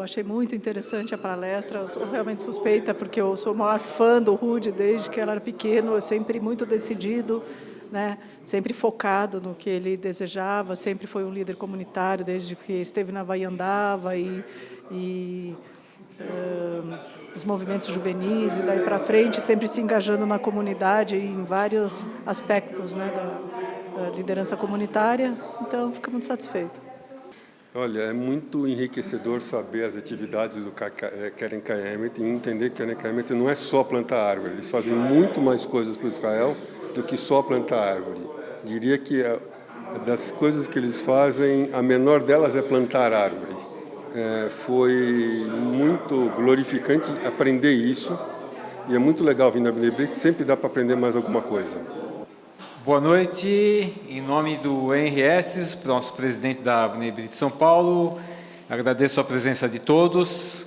achei muito interessante a palestra. Eu sou realmente suspeita, porque eu sou o maior fã do Rudy desde que ela era pequeno, eu sempre muito decidido, né? Sempre focado no que ele desejava, sempre foi um líder comunitário, desde que esteve na Vaiandava os movimentos juvenis, e daí para frente, sempre se engajando na comunidade em vários aspectos, né, da liderança comunitária. Então, fico muito satisfeita. Olha, é muito enriquecedor saber as atividades do Keren Kayemet e entender que Keren Kayemet não é só plantar árvore. Eles fazem muito mais coisas para Israel do que só plantar árvore. Diria que das coisas que eles fazem, a menor delas é plantar árvore. Foi muito glorificante aprender isso e é muito legal vir na Bnei Brit, sempre dá para aprender mais alguma coisa. Boa noite, em nome do Henry Estes, nosso presidente da Bnei Brit São Paulo, agradeço a presença de todos,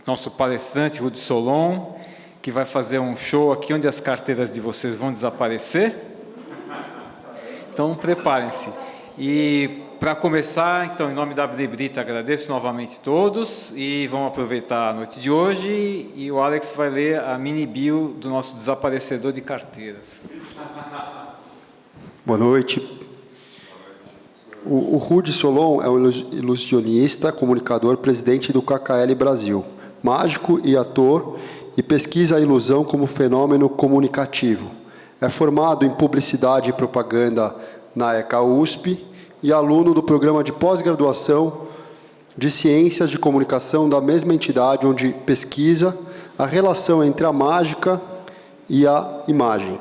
nosso palestrante Rudy Solon, que vai fazer um show aqui onde as carteiras de vocês vão desaparecer, então preparem-se. E para começar, então, em nome da Bnei Brit, agradeço novamente a todos e vamos aproveitar a noite de hoje e o Alex vai ler a mini bio do nosso desaparecedor de carteiras. Boa noite. O Rudy Solon é um ilusionista, comunicador, presidente do KKL Brasil, mágico e ator, e pesquisa a ilusão como fenômeno comunicativo. É formado em publicidade e propaganda na ECA USP e aluno do programa de pós-graduação de Ciências de Comunicação da mesma entidade, onde pesquisa a relação entre a mágica e a imagem.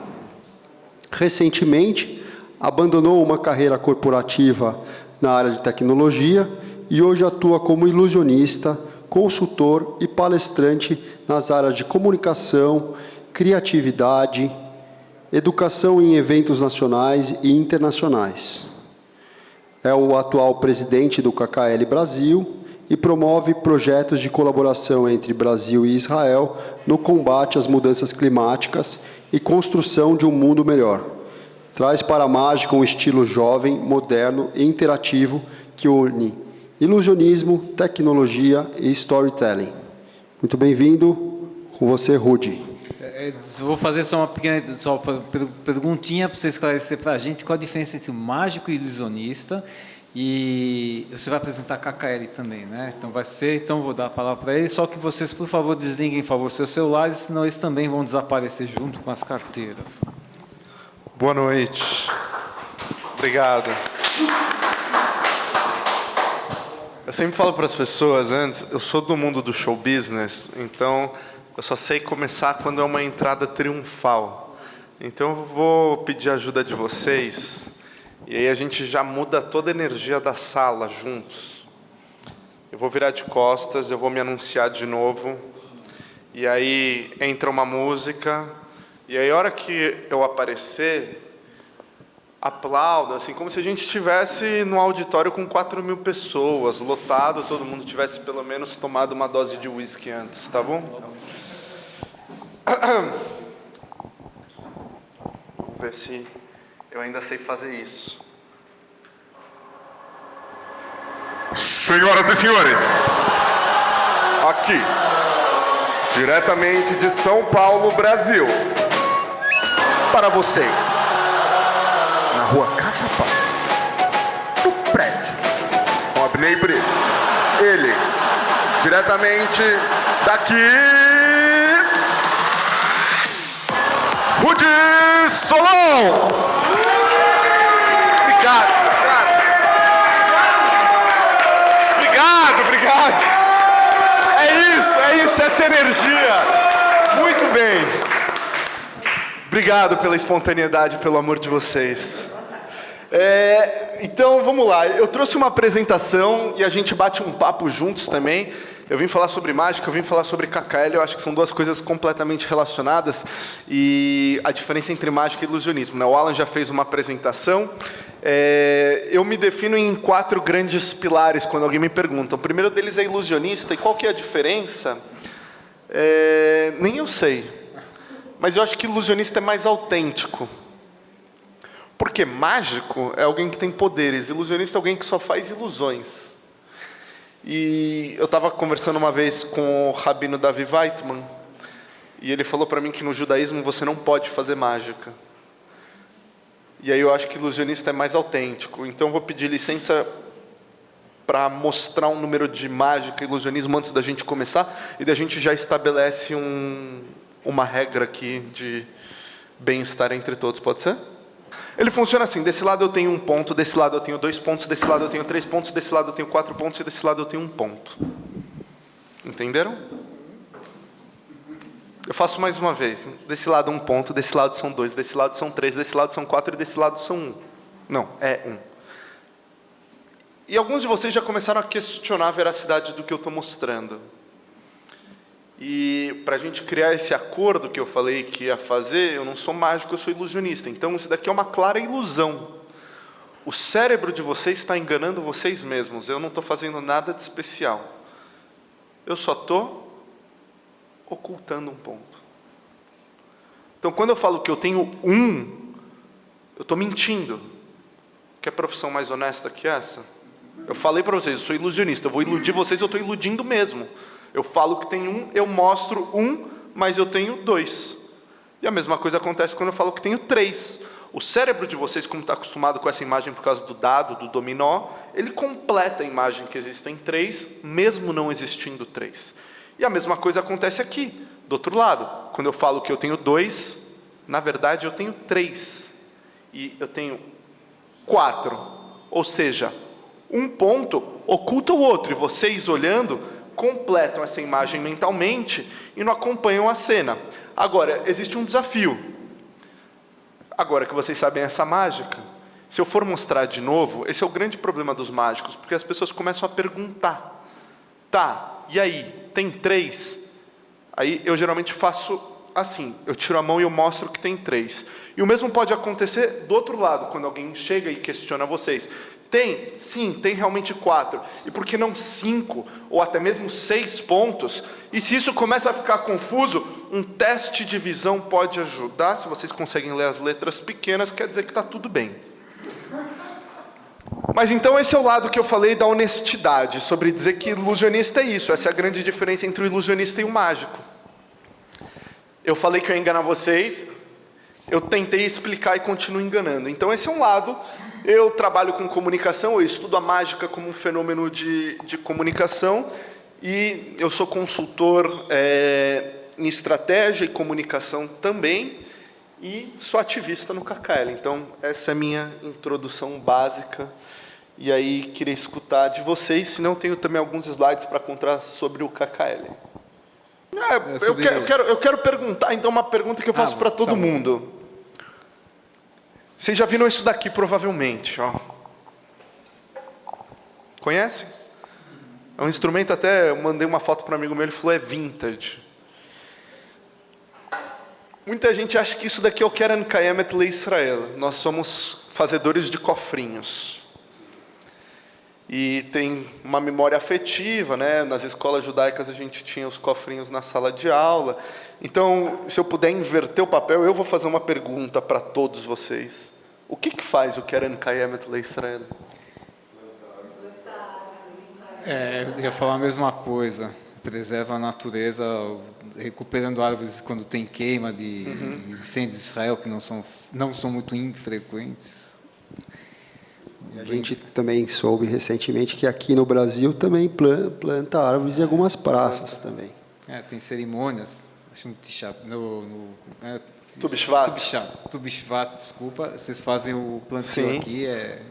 Recentemente, abandonou uma carreira corporativa na área de tecnologia e hoje atua como ilusionista, consultor e palestrante nas áreas de comunicação, criatividade, educação em eventos nacionais e internacionais. É o atual presidente do KKL Brasil e promove projetos de colaboração entre Brasil e Israel no combate às mudanças climáticas e construção de um mundo melhor. Traz para a mágica um estilo jovem, moderno e interativo que une ilusionismo, tecnologia e storytelling. Muito bem-vindo, com você, Rudy. Vou fazer só uma pequena perguntinha para você esclarecer para a gente qual a diferença entre o mágico e o ilusionista. E você vai apresentar a KKL também, né? Então vou dar a palavra para eles, só que vocês, por favor, desliguem, por favor, seus celulares, senão eles também vão desaparecer junto com as carteiras. Boa noite. Obrigado. Eu sempre falo para as pessoas antes, eu sou do mundo do show business, então eu só sei começar quando é uma entrada triunfal. Então eu vou pedir a ajuda de vocês, e aí a gente já muda toda a energia da sala juntos. Eu vou virar de costas, eu vou me anunciar de novo, e aí entra uma música, e aí a hora que eu aparecer, aplauda, assim, como se a gente estivesse no auditório com 4.000 pessoas, lotado, todo mundo tivesse pelo menos tomado uma dose de uísque antes, tá bom? Vamos ver se eu ainda sei fazer isso. Senhoras e senhores, aqui, diretamente de São Paulo, Brasil, para vocês, na rua Caçapá, no prédio, com a Bnei Brit, ele, diretamente daqui, Rudy Solon! Obrigado! É isso, essa energia! Muito bem! Obrigado pela espontaneidade, pelo amor de vocês. Então, vamos lá. Eu trouxe uma apresentação e a gente bate um papo juntos também. Eu vim falar sobre mágica, eu vim falar sobre KKL, eu acho que são duas coisas completamente relacionadas. E a diferença entre mágica e ilusionismo, né? O Alan já fez uma apresentação. Eu me defino em 4 grandes pilares quando alguém me pergunta. O primeiro deles é ilusionista. E qual que é a diferença? Nem eu sei. Mas eu acho que ilusionista é mais autêntico. Porque mágico é alguém que tem poderes. Ilusionista é alguém que só faz ilusões. E eu estava conversando uma vez com o rabino Davi Weitman, e ele falou para mim que no judaísmo você não pode fazer mágica. E aí eu acho que ilusionista é mais autêntico. Então eu vou pedir licença para mostrar um número de mágica e ilusionismo antes da gente começar, e da gente já estabelece uma regra aqui de bem-estar entre todos, pode ser? Ele funciona assim, desse lado eu tenho 1 ponto, desse lado eu tenho 2 pontos, desse lado eu tenho 3 pontos, desse lado eu tenho 4 pontos e desse lado eu tenho 1 ponto. Entenderam? Eu faço mais uma vez. Desse lado 1 ponto, desse lado são 2, desse lado são 3, desse lado são 4 e desse lado são 1. Não, é 1. E alguns de vocês já começaram a questionar a veracidade do que eu estou mostrando. E para a gente criar esse acordo que eu falei que ia fazer, eu não sou mágico, eu sou ilusionista. Então isso daqui é uma clara ilusão. O cérebro de vocês está enganando vocês mesmos. Eu não estou fazendo nada de especial. Eu só estou ocultando um ponto. Então quando eu falo que eu tenho 1, eu estou mentindo. Quer profissão mais honesta que essa? Eu falei para vocês, eu sou ilusionista, eu vou iludir vocês, eu estou iludindo mesmo. Eu falo que tem 1, eu mostro 1, mas eu tenho 2. E a mesma coisa acontece quando eu falo que tenho 3. O cérebro de vocês, como está acostumado com essa imagem por causa do dado, do dominó, ele completa a imagem que existem 3, mesmo não existindo 3. E a mesma coisa acontece aqui, do outro lado. Quando eu falo que eu tenho 2, na verdade eu tenho 3. E eu tenho 4. Ou seja, um ponto oculta o outro, e vocês olhando completam essa imagem mentalmente e não acompanham a cena. Agora, existe um desafio. Agora que vocês sabem essa mágica, se eu for mostrar de novo, esse é o grande problema dos mágicos, porque as pessoas começam a perguntar. Tá, e aí, tem 3? Aí eu geralmente faço assim, eu tiro a mão e eu mostro que tem 3. E o mesmo pode acontecer do outro lado, quando alguém chega e questiona vocês. Tem? Sim, tem realmente 4. E por que não 5? Ou até mesmo 6 pontos? E se isso começa a ficar confuso, um teste de visão pode ajudar. Se vocês conseguem ler as letras pequenas, quer dizer que está tudo bem. Mas então esse é o lado que eu falei da honestidade, sobre dizer que ilusionista é isso. Essa é a grande diferença entre o ilusionista e o mágico. Eu falei que eu ia enganar vocês, eu tentei explicar e continuo enganando. Então esse é um lado. Eu trabalho com comunicação, eu estudo a mágica como um fenômeno de comunicação, e eu sou consultor em estratégia e comunicação também, e sou ativista no KKL. Então essa é a minha introdução básica, e aí queria escutar de vocês, senão eu tenho também alguns slides para contar sobre o KKL. Eu quero perguntar, então, uma pergunta que eu faço para todo mundo. Vocês já viram isso daqui, provavelmente. Ó. Conhecem? É um instrumento, até eu mandei uma foto para um amigo meu, ele falou, é vintage. Muita gente acha que isso daqui é o Keren Kayemet LeIsrael. Nós somos fazedores de cofrinhos. E tem uma memória afetiva, né? Nas escolas judaicas a gente tinha os cofrinhos na sala de aula. Então, se eu puder inverter o papel, eu vou fazer uma pergunta para todos vocês. O que faz o Keren Kayemet LeIsrael? Eu ia falar a mesma coisa. Preserva a natureza, recuperando árvores quando tem queima de incêndios de Israel, que não são muito infrequentes. E a gente também soube recentemente que aqui no Brasil também planta árvores em algumas praças também. Tem cerimônias, acho Tu Bishvat, desculpa. Vocês fazem o plantio aqui, é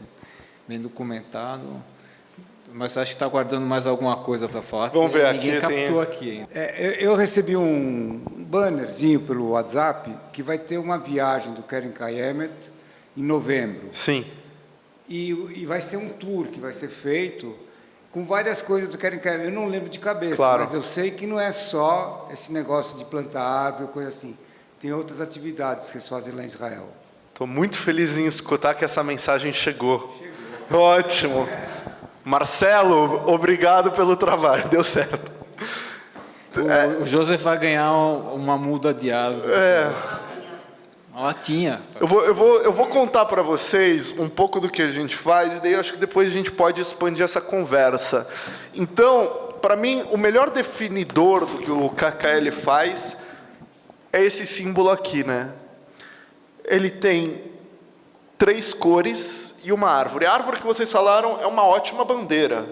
bem documentado. Mas acho que está guardando mais alguma coisa para falar. Vamos ver, ninguém aqui captou aqui. Eu recebi um bannerzinho pelo WhatsApp que vai ter uma viagem do Keren Kayemet em novembro. Sim. E vai ser um tour que vai ser feito com várias coisas do Keren Kayemet. Eu não lembro de cabeça, claro, mas eu sei que não é só esse negócio de plantar árvore, coisa assim. Tem outras atividades que eles fazem lá em Israel. Estou muito feliz em escutar que essa mensagem chegou. Ótimo. Marcelo, obrigado pelo trabalho, deu certo. O Joseph vai ganhar uma muda de árvore. Uma latinha. Eu vou contar para vocês um pouco do que a gente faz, e daí eu acho que depois a gente pode expandir essa conversa. Então, para mim, o melhor definidor do que o KKL faz é esse símbolo aqui, né? Ele tem 3 cores e uma árvore. A árvore que vocês falaram é uma ótima bandeira.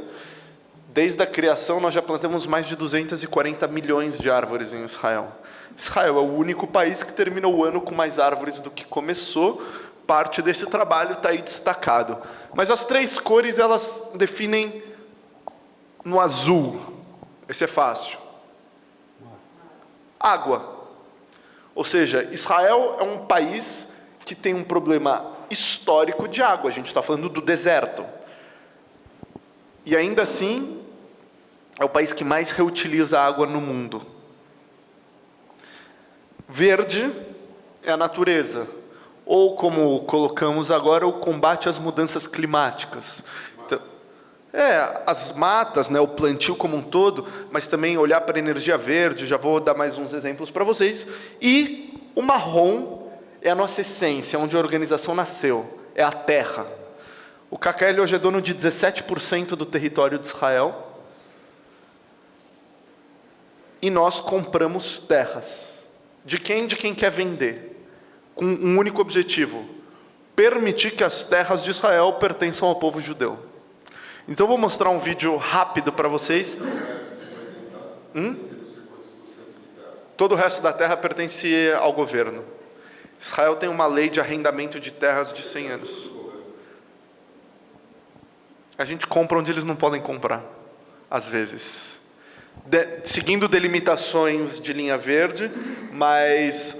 Desde a criação, nós já plantamos mais de 240 milhões de árvores em Israel. Israel é o único país que termina o ano com mais árvores do que começou. Parte desse trabalho está aí destacado. Mas as 3 cores, elas definem no azul. Esse é fácil. Água. Ou seja, Israel é um país que tem um problema histórico de água. A gente está falando do deserto. E ainda assim, é o país que mais reutiliza água no mundo. Verde é a natureza. Ou, como colocamos agora, o combate às mudanças climáticas. Então, as matas, né, o plantio como um todo, mas também olhar para a energia verde. Já vou dar mais uns exemplos para vocês. E o marrom é a nossa essência, onde a organização nasceu. É a terra. O KKL hoje é dono de 17% do território de Israel. E nós compramos terras. De quem? De quem quer vender. Com um único objetivo: permitir que as terras de Israel pertençam ao povo judeu. Então, vou mostrar um vídeo rápido para vocês. Todo o resto da terra pertence ao governo. Israel tem uma lei de arrendamento de terras de 100 anos. A gente compra onde eles não podem comprar, às vezes. Seguindo delimitações de linha verde, mas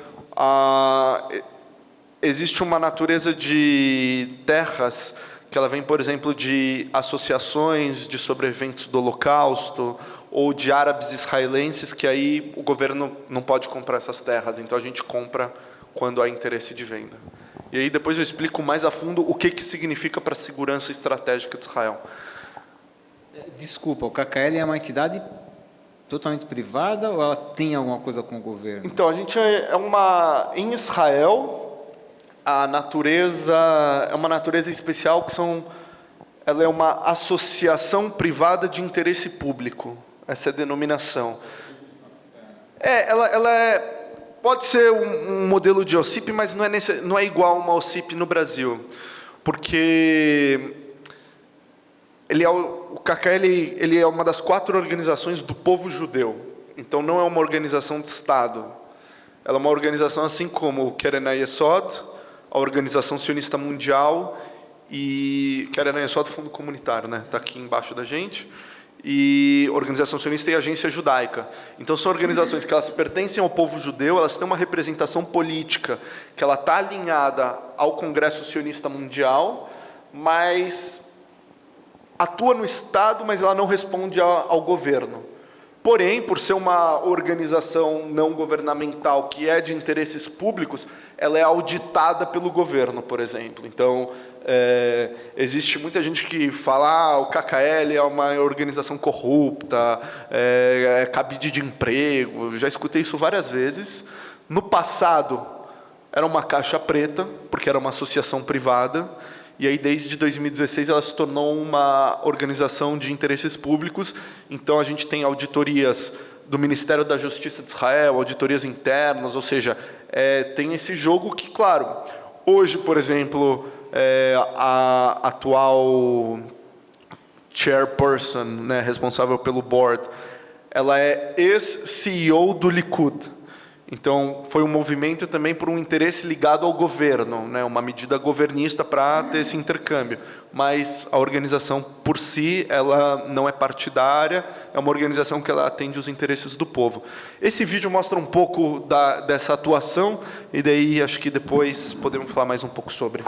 existe uma natureza de terras que ela vem, por exemplo, de associações de sobreviventes do Holocausto ou de árabes israelenses, que aí o governo não pode comprar essas terras, então a gente compra quando há interesse de venda. E aí depois eu explico mais a fundo o que significa para a segurança estratégica de Israel. Desculpa, o KKL é uma entidade totalmente privada ou ela tem alguma coisa com o governo? Então, a gente em Israel, a natureza é uma natureza especial ela é uma associação privada de interesse público. Essa é a denominação. Pode ser um modelo de OCIP, mas não é igual a uma OCIP no Brasil, porque o KKL ele é uma das 4 organizações do povo judeu. Então, não é uma organização de Estado. Ela é uma organização assim como o Keren HaYesod, a Organização Sionista Mundial, e Keren HaYesod, Fundo Comunitário, né? Está aqui embaixo da gente. E Organização Sionista e Agência Judaica. Então, são organizações que elas pertencem ao povo judeu, elas têm uma representação política, que ela está alinhada ao Congresso Sionista Mundial, mas atua no Estado, mas ela não responde ao governo. Porém, por ser uma organização não governamental que é de interesses públicos, ela é auditada pelo governo, por exemplo. Então, existe muita gente que fala o KKL é uma organização corrupta, é cabide de emprego. Já escutei isso várias vezes. No passado, era uma caixa preta, porque era uma associação privada. E aí, desde 2016, ela se tornou uma organização de interesses públicos. Então, a gente tem auditorias do Ministério da Justiça de Israel, auditorias internas, ou seja, tem esse jogo que, claro, hoje, por exemplo, a atual chairperson, né, responsável pelo board, ela é ex-CEO do Likud. Então, foi um movimento também por um interesse ligado ao governo, né? Uma medida governista para ter esse intercâmbio. Mas a organização, por si, ela não é partidária, é uma organização que ela atende os interesses do povo. Esse vídeo mostra um pouco dessa atuação, e daí acho que depois podemos falar mais um pouco sobre.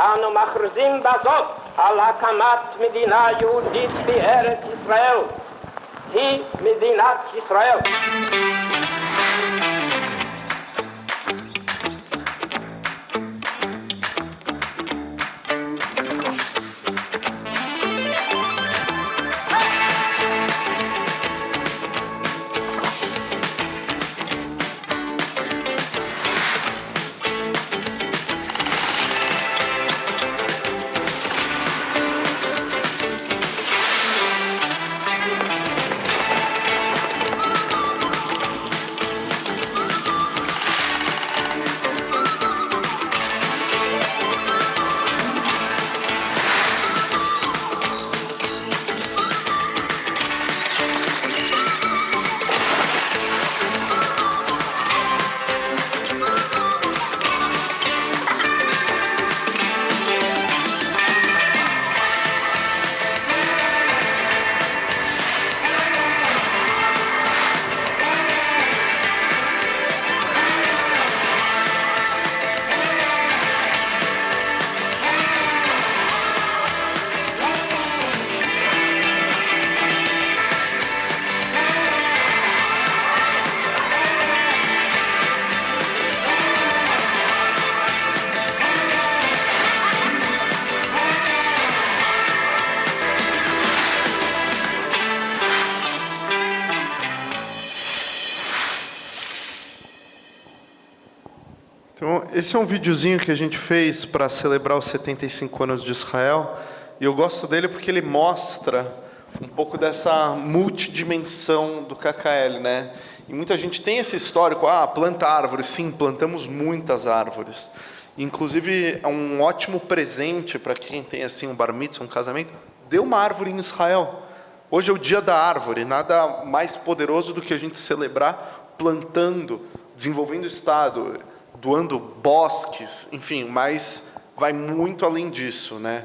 Esse é um videozinho que a gente fez para celebrar os 75 anos de Israel, e eu gosto dele porque ele mostra um pouco dessa multidimensão do KKL, né? E muita gente tem esse histórico, planta árvores. Sim, plantamos muitas árvores. Inclusive, é um ótimo presente para quem tem assim um bar mitzvah, um casamento, dê uma árvore em Israel. Hoje é o dia da árvore, nada mais poderoso do que a gente celebrar plantando, desenvolvendo o Estado, doando bosques, enfim, mas vai muito além disso, né?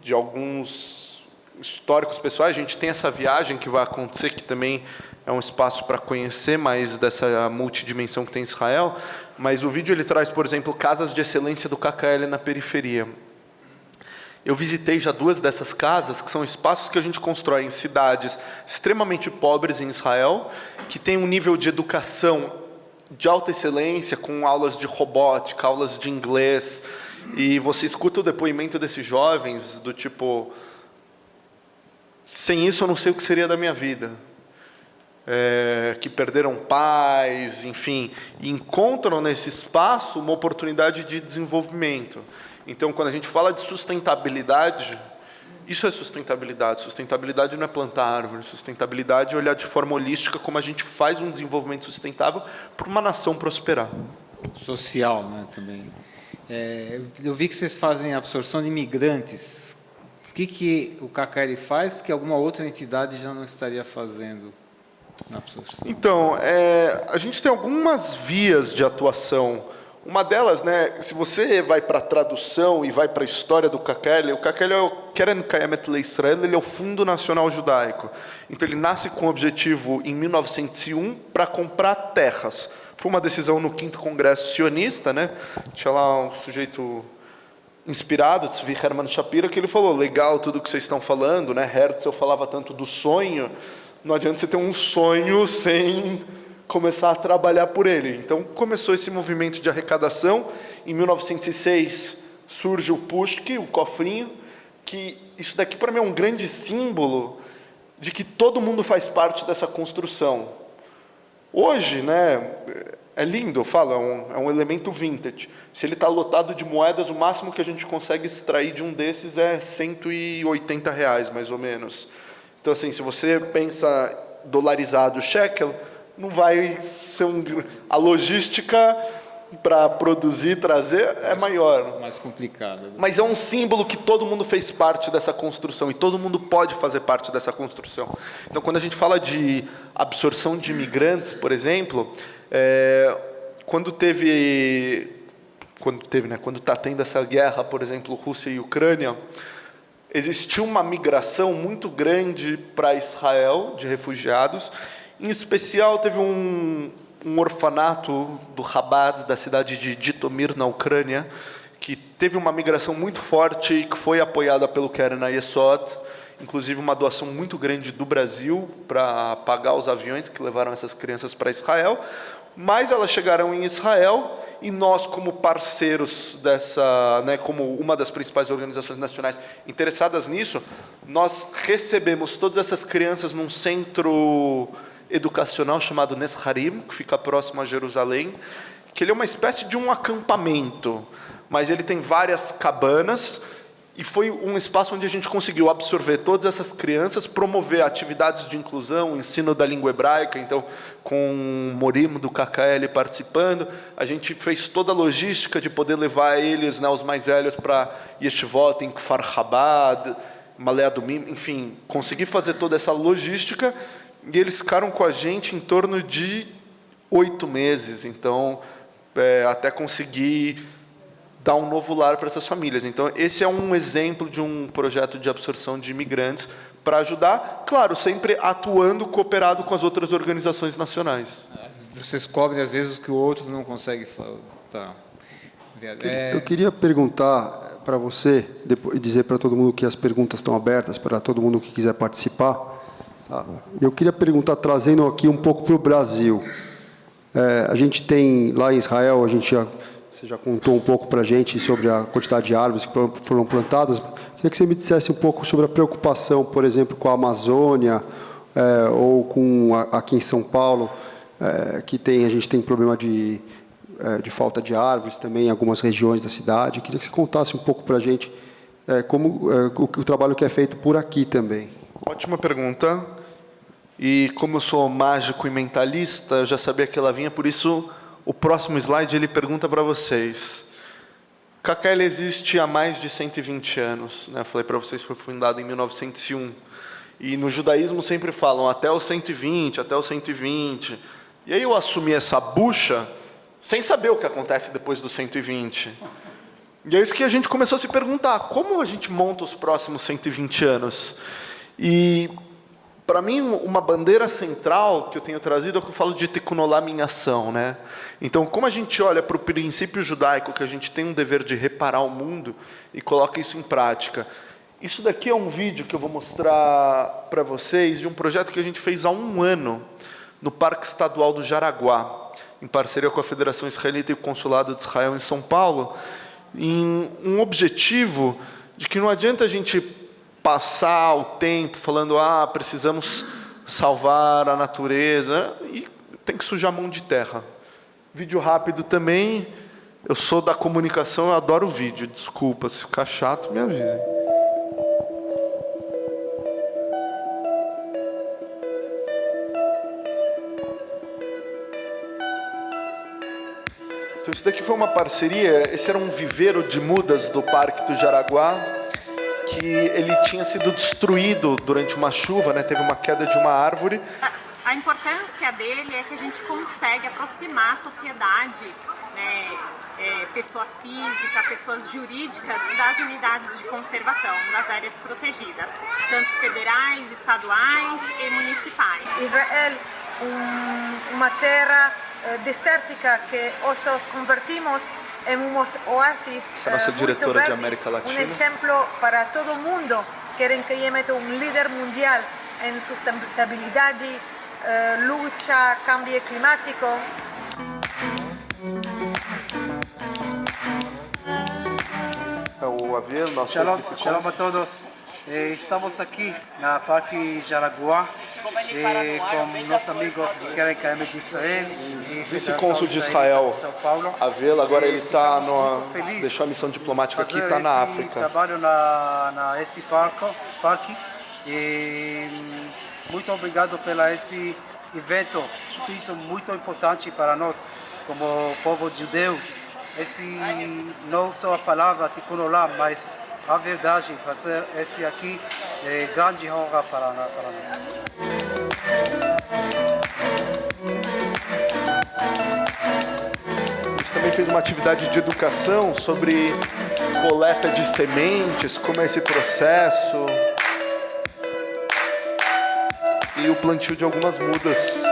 De alguns históricos pessoais, a gente tem essa viagem que vai acontecer, que também é um espaço para conhecer mais dessa multidimensão que tem Israel, mas o vídeo ele traz, por exemplo, casas de excelência do KKL na periferia. Eu visitei já 2 dessas casas, que são espaços que a gente constrói em cidades extremamente pobres em Israel, que tem um nível de educação de alta excelência, com aulas de robótica, aulas de inglês, e você escuta o depoimento desses jovens, do tipo, sem isso eu não sei o que seria da minha vida. Que perderam pais, enfim, e encontram nesse espaço uma oportunidade de desenvolvimento. Então, quando a gente fala de sustentabilidade, isso é sustentabilidade. Sustentabilidade não é plantar árvore, sustentabilidade é olhar de forma holística como a gente faz um desenvolvimento sustentável para uma nação prosperar. Social, né, também. Eu vi que vocês fazem absorção de imigrantes. O que o KKL faz que alguma outra entidade já não estaria fazendo na absorção? Então, a gente tem algumas vias de atuação. Uma delas, né, se você vai para a tradução e vai para a história do KKL, o KKL é o Keren Kayemet LeIsrael, ele é o Fundo Nacional Judaico. Então, ele nasce com o objetivo, em 1901, para comprar terras. Foi uma decisão no 5º Congresso Sionista, né? Tinha lá um sujeito inspirado, Tzvi Herman Shapira, que ele falou, legal tudo que vocês estão falando, né? Herzl falava tanto do sonho, não adianta você ter um sonho sem começar a trabalhar por ele. Então, começou esse movimento de arrecadação. Em 1906, surge o Pushki, o cofrinho, que isso daqui, para mim, é um grande símbolo de que todo mundo faz parte dessa construção. Hoje, né, é lindo, eu falo, é um elemento vintage. Se ele está lotado de moedas, o máximo que a gente consegue extrair de um desses é R$180, mais ou menos. Então, assim, se você pensa dolarizado, shekel, não vai ser a logística para produzir, trazer, é maior. Mais complicada. Mas é um símbolo que todo mundo fez parte dessa construção, e todo mundo pode fazer parte dessa construção. Então, quando a gente fala de absorção de imigrantes, por exemplo, quando está tendo essa guerra, por exemplo, Rússia e Ucrânia, existiu uma migração muito grande para Israel, de refugiados. Em especial, teve um orfanato do Chabad, da cidade de Jitomir, na Ucrânia, que teve uma migração muito forte e que foi apoiada pelo Keren Hayesod, inclusive uma doação muito grande do Brasil para pagar os aviões que levaram essas crianças para Israel, mas elas chegaram em Israel e nós, como parceiros dessa, né, como uma das principais organizações nacionais interessadas nisso, nós recebemos todas essas crianças num centro educacional chamado Nesharim, que fica próximo a Jerusalém, que ele é uma espécie de um acampamento, mas ele tem várias cabanas, e foi um espaço onde a gente conseguiu absorver todas essas crianças, promover atividades de inclusão, ensino da língua hebraica, então, com o Morim do KKL participando, a gente fez toda a logística de poder levar eles, né, os mais velhos, para Yeshivot, em Kfar Chabad, Malé Adumim, enfim, consegui fazer toda essa logística, e eles ficaram com a gente em torno de 8 meses, então, até conseguir dar um novo lar para essas famílias. Então, esse é um exemplo de um projeto de absorção de imigrantes para ajudar, claro, sempre atuando, cooperado com as outras organizações nacionais. Vocês cobrem, às vezes, o que o outro não consegue falar. Tá. Eu queria perguntar para você, e dizer para todo mundo que as perguntas estão abertas, para todo mundo que quiser participar. Tá? Eu queria perguntar, trazendo aqui um pouco para o Brasil. A gente tem, lá em Israel, você já contou um pouco para a gente sobre a quantidade de árvores que foram plantadas. Queria que você me dissesse um pouco sobre a preocupação, por exemplo, com a Amazônia, ou com aqui em São Paulo, que a gente tem problema de de falta de árvores também em algumas regiões da cidade. Queria que você contasse um pouco para a gente como o trabalho que é feito por aqui também. Ótima pergunta. E como eu sou mágico e mentalista, eu já sabia que ela vinha, por isso o próximo slide ele pergunta para vocês. KKL existe há mais de 120 anos, né? Eu falei para vocês que foi fundado em 1901. E no judaísmo sempre falam até os 120, até os 120. E aí eu assumi essa bucha sem saber o que acontece depois dos 120. E é isso que a gente começou a se perguntar, como a gente monta os próximos 120 anos? E, para mim, uma bandeira central que eu tenho trazido é o que eu falo de Tikkun minhação, né? Então, como a gente olha para o princípio judaico, que a gente tem um dever de reparar o mundo e coloca isso em prática. Isso daqui é um vídeo que eu vou mostrar para vocês de um projeto que a gente fez há 1 ano no Parque Estadual do Jaraguá, em parceria com a Federação Israelita e o Consulado de Israel em São Paulo, em um objetivo de que não adianta a gente passar o tempo falando precisamos salvar a natureza, e tem que sujar a mão de terra. Vídeo rápido também, eu sou da comunicação, eu adoro vídeo, desculpa, se ficar chato, me avise. Então isso daqui foi uma parceria, esse era um viveiro de mudas do Parque do Jaraguá, que ele tinha sido destruído durante uma chuva, né? Teve uma queda de uma árvore. A importância dele é que a gente consegue aproximar a sociedade, né, pessoa física, pessoas jurídicas, das unidades de conservação, das áreas protegidas, tanto federais, estaduais e municipais. Israel, uma terra desértica que hoje convertimos em um oásis Essa é a nossa diretora de América Latina. Exemplo para todo o mundo. Querem que Yemet líder mundial em sustentabilidade, luta, cambio climático. O Aviel, nosso Shalom a todos. Estamos aqui na Parque Jaraguá com nossos amigos do Keren Kayemet de Israel. Vice-cônsul de Israel, Aviel, agora ele está deixou a missão diplomática aqui, está na África. Trabalho nesse parque. E muito obrigado pela esse evento. Isso é muito importante para nós, como povo de Deus. Esse não só a palavra Tikkun Olam, mas a verdade, fazer esse aqui é grande honra para nós. A gente também fez uma atividade de educação sobre coleta de sementes, como é esse processo, e o plantio de algumas mudas.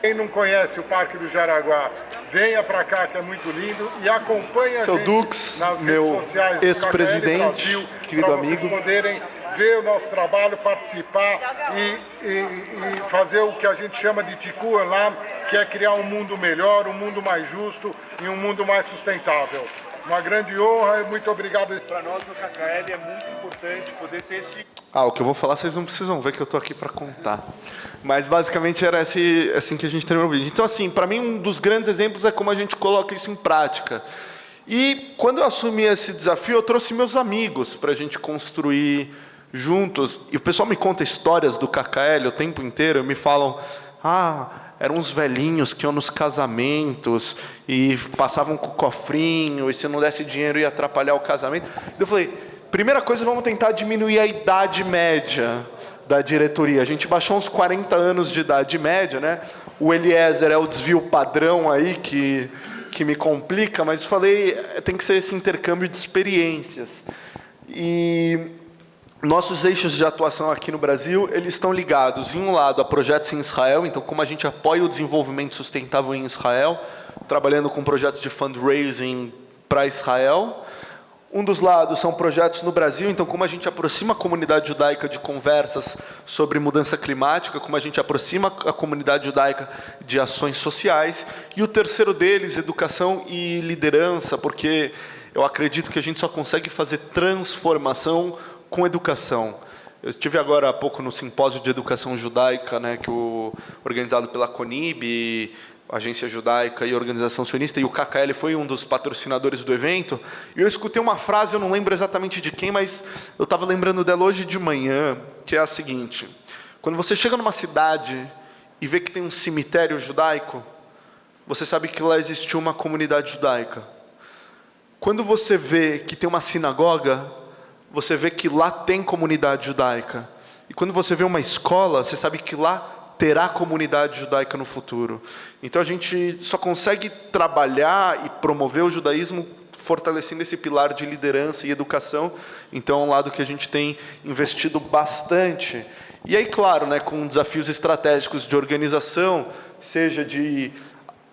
Quem não conhece o Parque do Jaraguá, venha para cá, que é muito lindo, e acompanhe a Seu gente Dux, nas meu redes sociais ex-presidente, querido amigo, para vocês poderem ver o nosso trabalho, participar e fazer o que a gente chama de Tikkun Olam, que é criar um mundo melhor, um mundo mais justo e um mundo mais sustentável. Uma grande honra e muito obrigado. Para nós no KKL é muito importante poder ter esse... o que eu vou falar vocês não precisam ver, que eu estou aqui para contar. Mas basicamente era assim que a gente terminou o vídeo. Então, assim, para mim um dos grandes exemplos é como a gente coloca isso em prática. E quando eu assumi esse desafio, eu trouxe meus amigos para a gente construir juntos. E o pessoal me conta histórias do KKL o tempo inteiro, me falam, eram uns velhinhos que iam nos casamentos e passavam com o cofrinho, e se não desse dinheiro ia atrapalhar o casamento. Eu falei, primeira coisa, vamos tentar diminuir a idade média da diretoria. A gente baixou uns 40 anos de idade média, né? O Eliezer é o desvio padrão aí que me complica, mas falei, tem que ser esse intercâmbio de experiências. E nossos eixos de atuação aqui no Brasil, eles estão ligados, em um lado, a projetos em Israel, então como a gente apoia o desenvolvimento sustentável em Israel, trabalhando com projetos de fundraising para Israel. Um dos lados são projetos no Brasil, então como a gente aproxima a comunidade judaica de conversas sobre mudança climática, como a gente aproxima a comunidade judaica de ações sociais. E o terceiro deles, educação e liderança, porque eu acredito que a gente só consegue fazer transformação com educação. Eu estive agora há pouco no simpósio de educação judaica, né, organizado pela CONIB, Agência Judaica e Organização Sionista, e o KKL foi um dos patrocinadores do evento, e eu escutei uma frase, eu não lembro exatamente de quem, mas eu estava lembrando dela hoje de manhã, que é a seguinte: quando você chega numa cidade e vê que tem um cemitério judaico, você sabe que lá existiu uma comunidade judaica. Quando você vê que tem uma sinagoga, você vê que lá tem comunidade judaica. E quando você vê uma escola, você sabe que lá terá comunidade judaica no futuro. Então a gente só consegue trabalhar e promover o judaísmo fortalecendo esse pilar de liderança e educação. Então é um lado que a gente tem investido bastante. E aí, claro, né, com desafios estratégicos de organização, seja de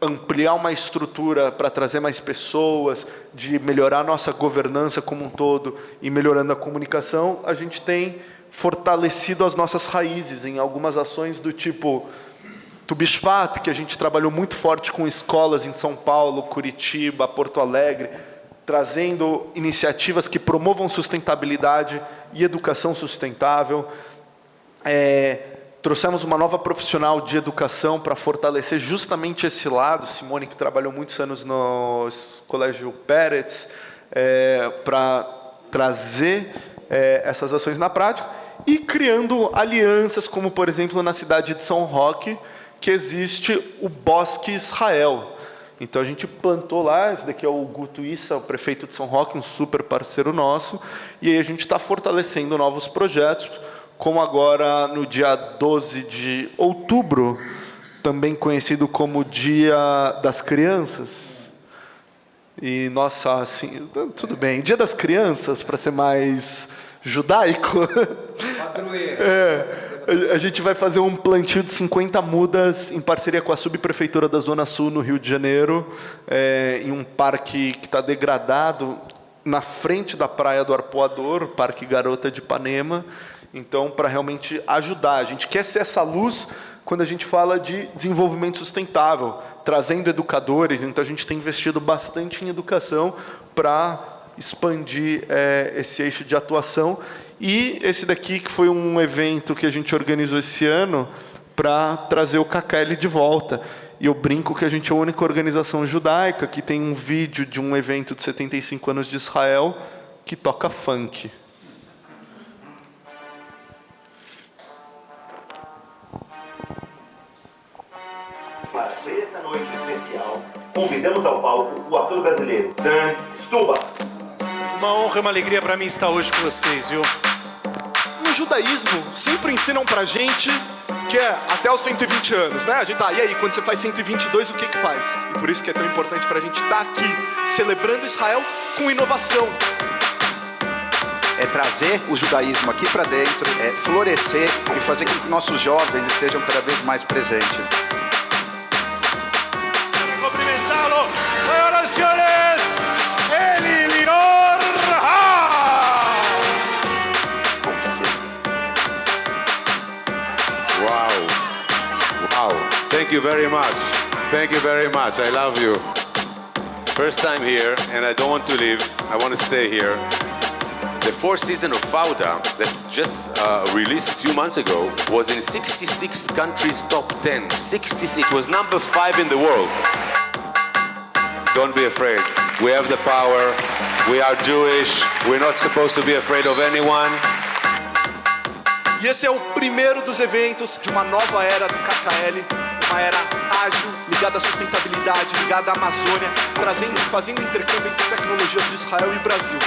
ampliar uma estrutura para trazer mais pessoas, de melhorar a nossa governança como um todo e melhorando a comunicação, a gente tem fortalecido as nossas raízes em algumas ações do tipo Tu Bishvat, que a gente trabalhou muito forte com escolas em São Paulo, Curitiba, Porto Alegre, trazendo iniciativas que promovam sustentabilidade e educação sustentável. Trouxemos uma nova profissional de educação para fortalecer justamente esse lado, Simone, que trabalhou muitos anos no Colégio Peretz, para trazer essas ações na prática, e criando alianças, como, por exemplo, na cidade de São Roque, que existe o Bosque Israel. Então, a gente plantou lá, esse daqui é o Guto Issa, o prefeito de São Roque, um super parceiro nosso, e aí a gente está fortalecendo novos projetos, como agora no dia 12 de outubro, também conhecido como Dia das Crianças. E, nossa, assim, tudo bem, Dia das Crianças, para ser mais judaico, a gente vai fazer um plantio de 50 mudas em parceria com a subprefeitura da Zona Sul, no Rio de Janeiro, em um parque que está degradado, na frente da Praia do Arpoador, Parque Garota de Ipanema. Então, para realmente ajudar, a gente quer ser essa luz quando a gente fala de desenvolvimento sustentável, trazendo educadores. Então, a gente tem investido bastante em educação para expandir esse eixo de atuação. E esse daqui, que foi um evento que a gente organizou esse ano para trazer o KKL de volta. E eu brinco que a gente é a única organização judaica que tem um vídeo de um evento de 75 anos de Israel que toca funk. Para esta noite especial, convidamos ao palco o ator brasileiro Dan Stuba. Uma honra e uma alegria para mim estar hoje com vocês, viu? No judaísmo, sempre ensinam pra gente que é até os 120 anos, né? A gente tá, e aí, quando você faz 122, o que que faz? E por isso que é tão importante pra gente estar aqui, celebrando Israel com inovação. É trazer o judaísmo aqui para dentro, é florescer e fazer com que nossos jovens estejam cada vez mais presentes. Cumprimentá-lo, senhoras e senhores, Eli Lior Wow, thank you very much. Thank you very much. I love you. First time here, and I don't want to leave. I want to stay here. The fourth season of Fauda, that just released a few months ago, was in 66 countries top 10. 66, it was number 5 in the world. Don't be afraid. We have the power. We are Jewish. We're not supposed to be afraid of anyone. E esse é o primeiro dos eventos de uma nova era do KKL, uma era ágil, ligada à sustentabilidade, ligada à Amazônia, fazendo intercâmbio entre tecnologia de Israel e Brasil.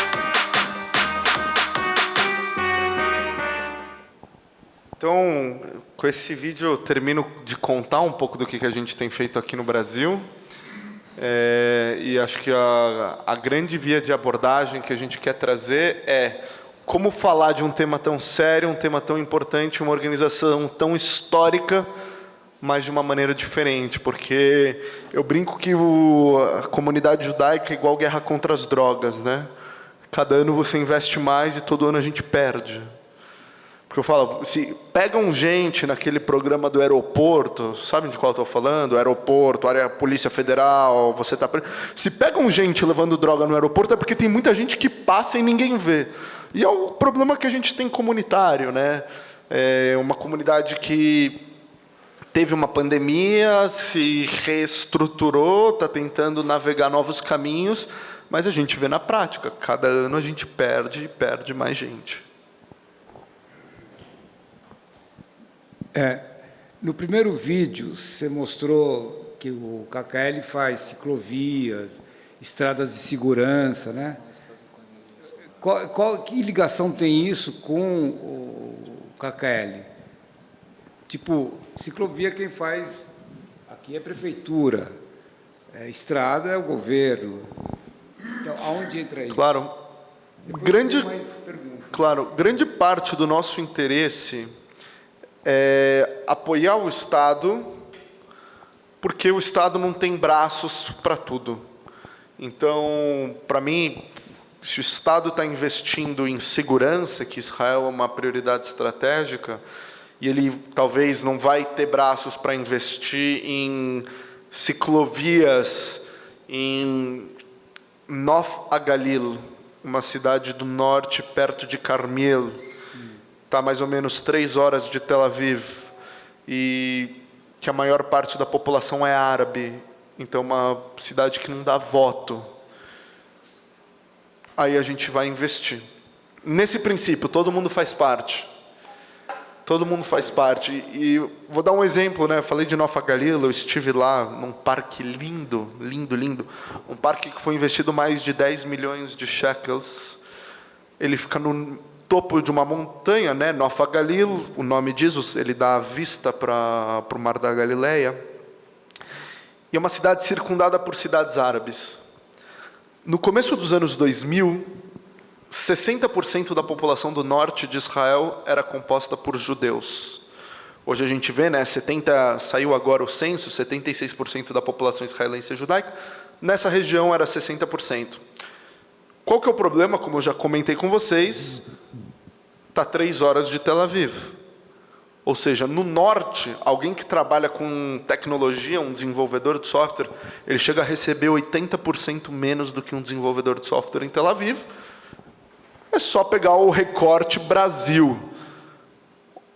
Então, com esse vídeo eu termino de contar um pouco do que a gente tem feito aqui no Brasil. E acho que a grande via de abordagem que a gente quer trazer é como falar de um tema tão sério, um tema tão importante, uma organização tão histórica, mas de uma maneira diferente. Porque eu brinco que a comunidade judaica é igual guerra contra as drogas, né? Cada ano você investe mais e todo ano a gente perde. Porque eu falo, se pegam gente naquele programa do aeroporto, sabem de qual eu estou falando? Aeroporto, área Polícia Federal, você está preso. Se pegam gente levando droga no aeroporto é porque tem muita gente que passa e ninguém vê. E é o problema que a gente tem comunitário, né? É uma comunidade que teve uma pandemia, se reestruturou, está tentando navegar novos caminhos, mas a gente vê na prática, cada ano a gente perde mais gente. No primeiro vídeo, você mostrou que o KKL faz ciclovias, estradas de segurança, né? Que ligação tem isso com o KKL? Tipo, ciclovia quem faz aqui é a prefeitura, estrada é o governo. Então, aonde entra isso? Claro. Grande parte do nosso interesse é apoiar o Estado, porque o Estado não tem braços para tudo. Então, para mim, se o Estado está investindo em segurança, que Israel é uma prioridade estratégica, e ele talvez não vai ter braços para investir em ciclovias em Nof Agalil, uma cidade do norte, perto de Carmel, está mais ou menos 3 horas de Tel Aviv, e que a maior parte da população é árabe, então é uma cidade que não dá voto. Aí a gente vai investir. Nesse princípio, todo mundo faz parte. Todo mundo faz parte. E vou dar um exemplo, né? Eu falei de Nova Galil, eu estive lá num parque lindo, lindo, lindo. Um parque que foi investido mais de 10 milhões de shekels. Ele fica no topo de uma montanha, né? Nova Galil, o nome diz, ele dá vista para o Mar da Galileia. E é uma cidade circundada por cidades árabes. No começo dos anos 2000, 60% da população do norte de Israel era composta por judeus. Hoje a gente vê, né, saiu agora o censo, 76% da população israelense é judaica. Nessa região era 60%. Qual que é o problema? Como eu já comentei com vocês, está 3 horas de Tel Aviv. Ou seja, no norte, alguém que trabalha com tecnologia, um desenvolvedor de software, ele chega a receber 80% menos do que um desenvolvedor de software em Tel Aviv. É só pegar o recorte Brasil.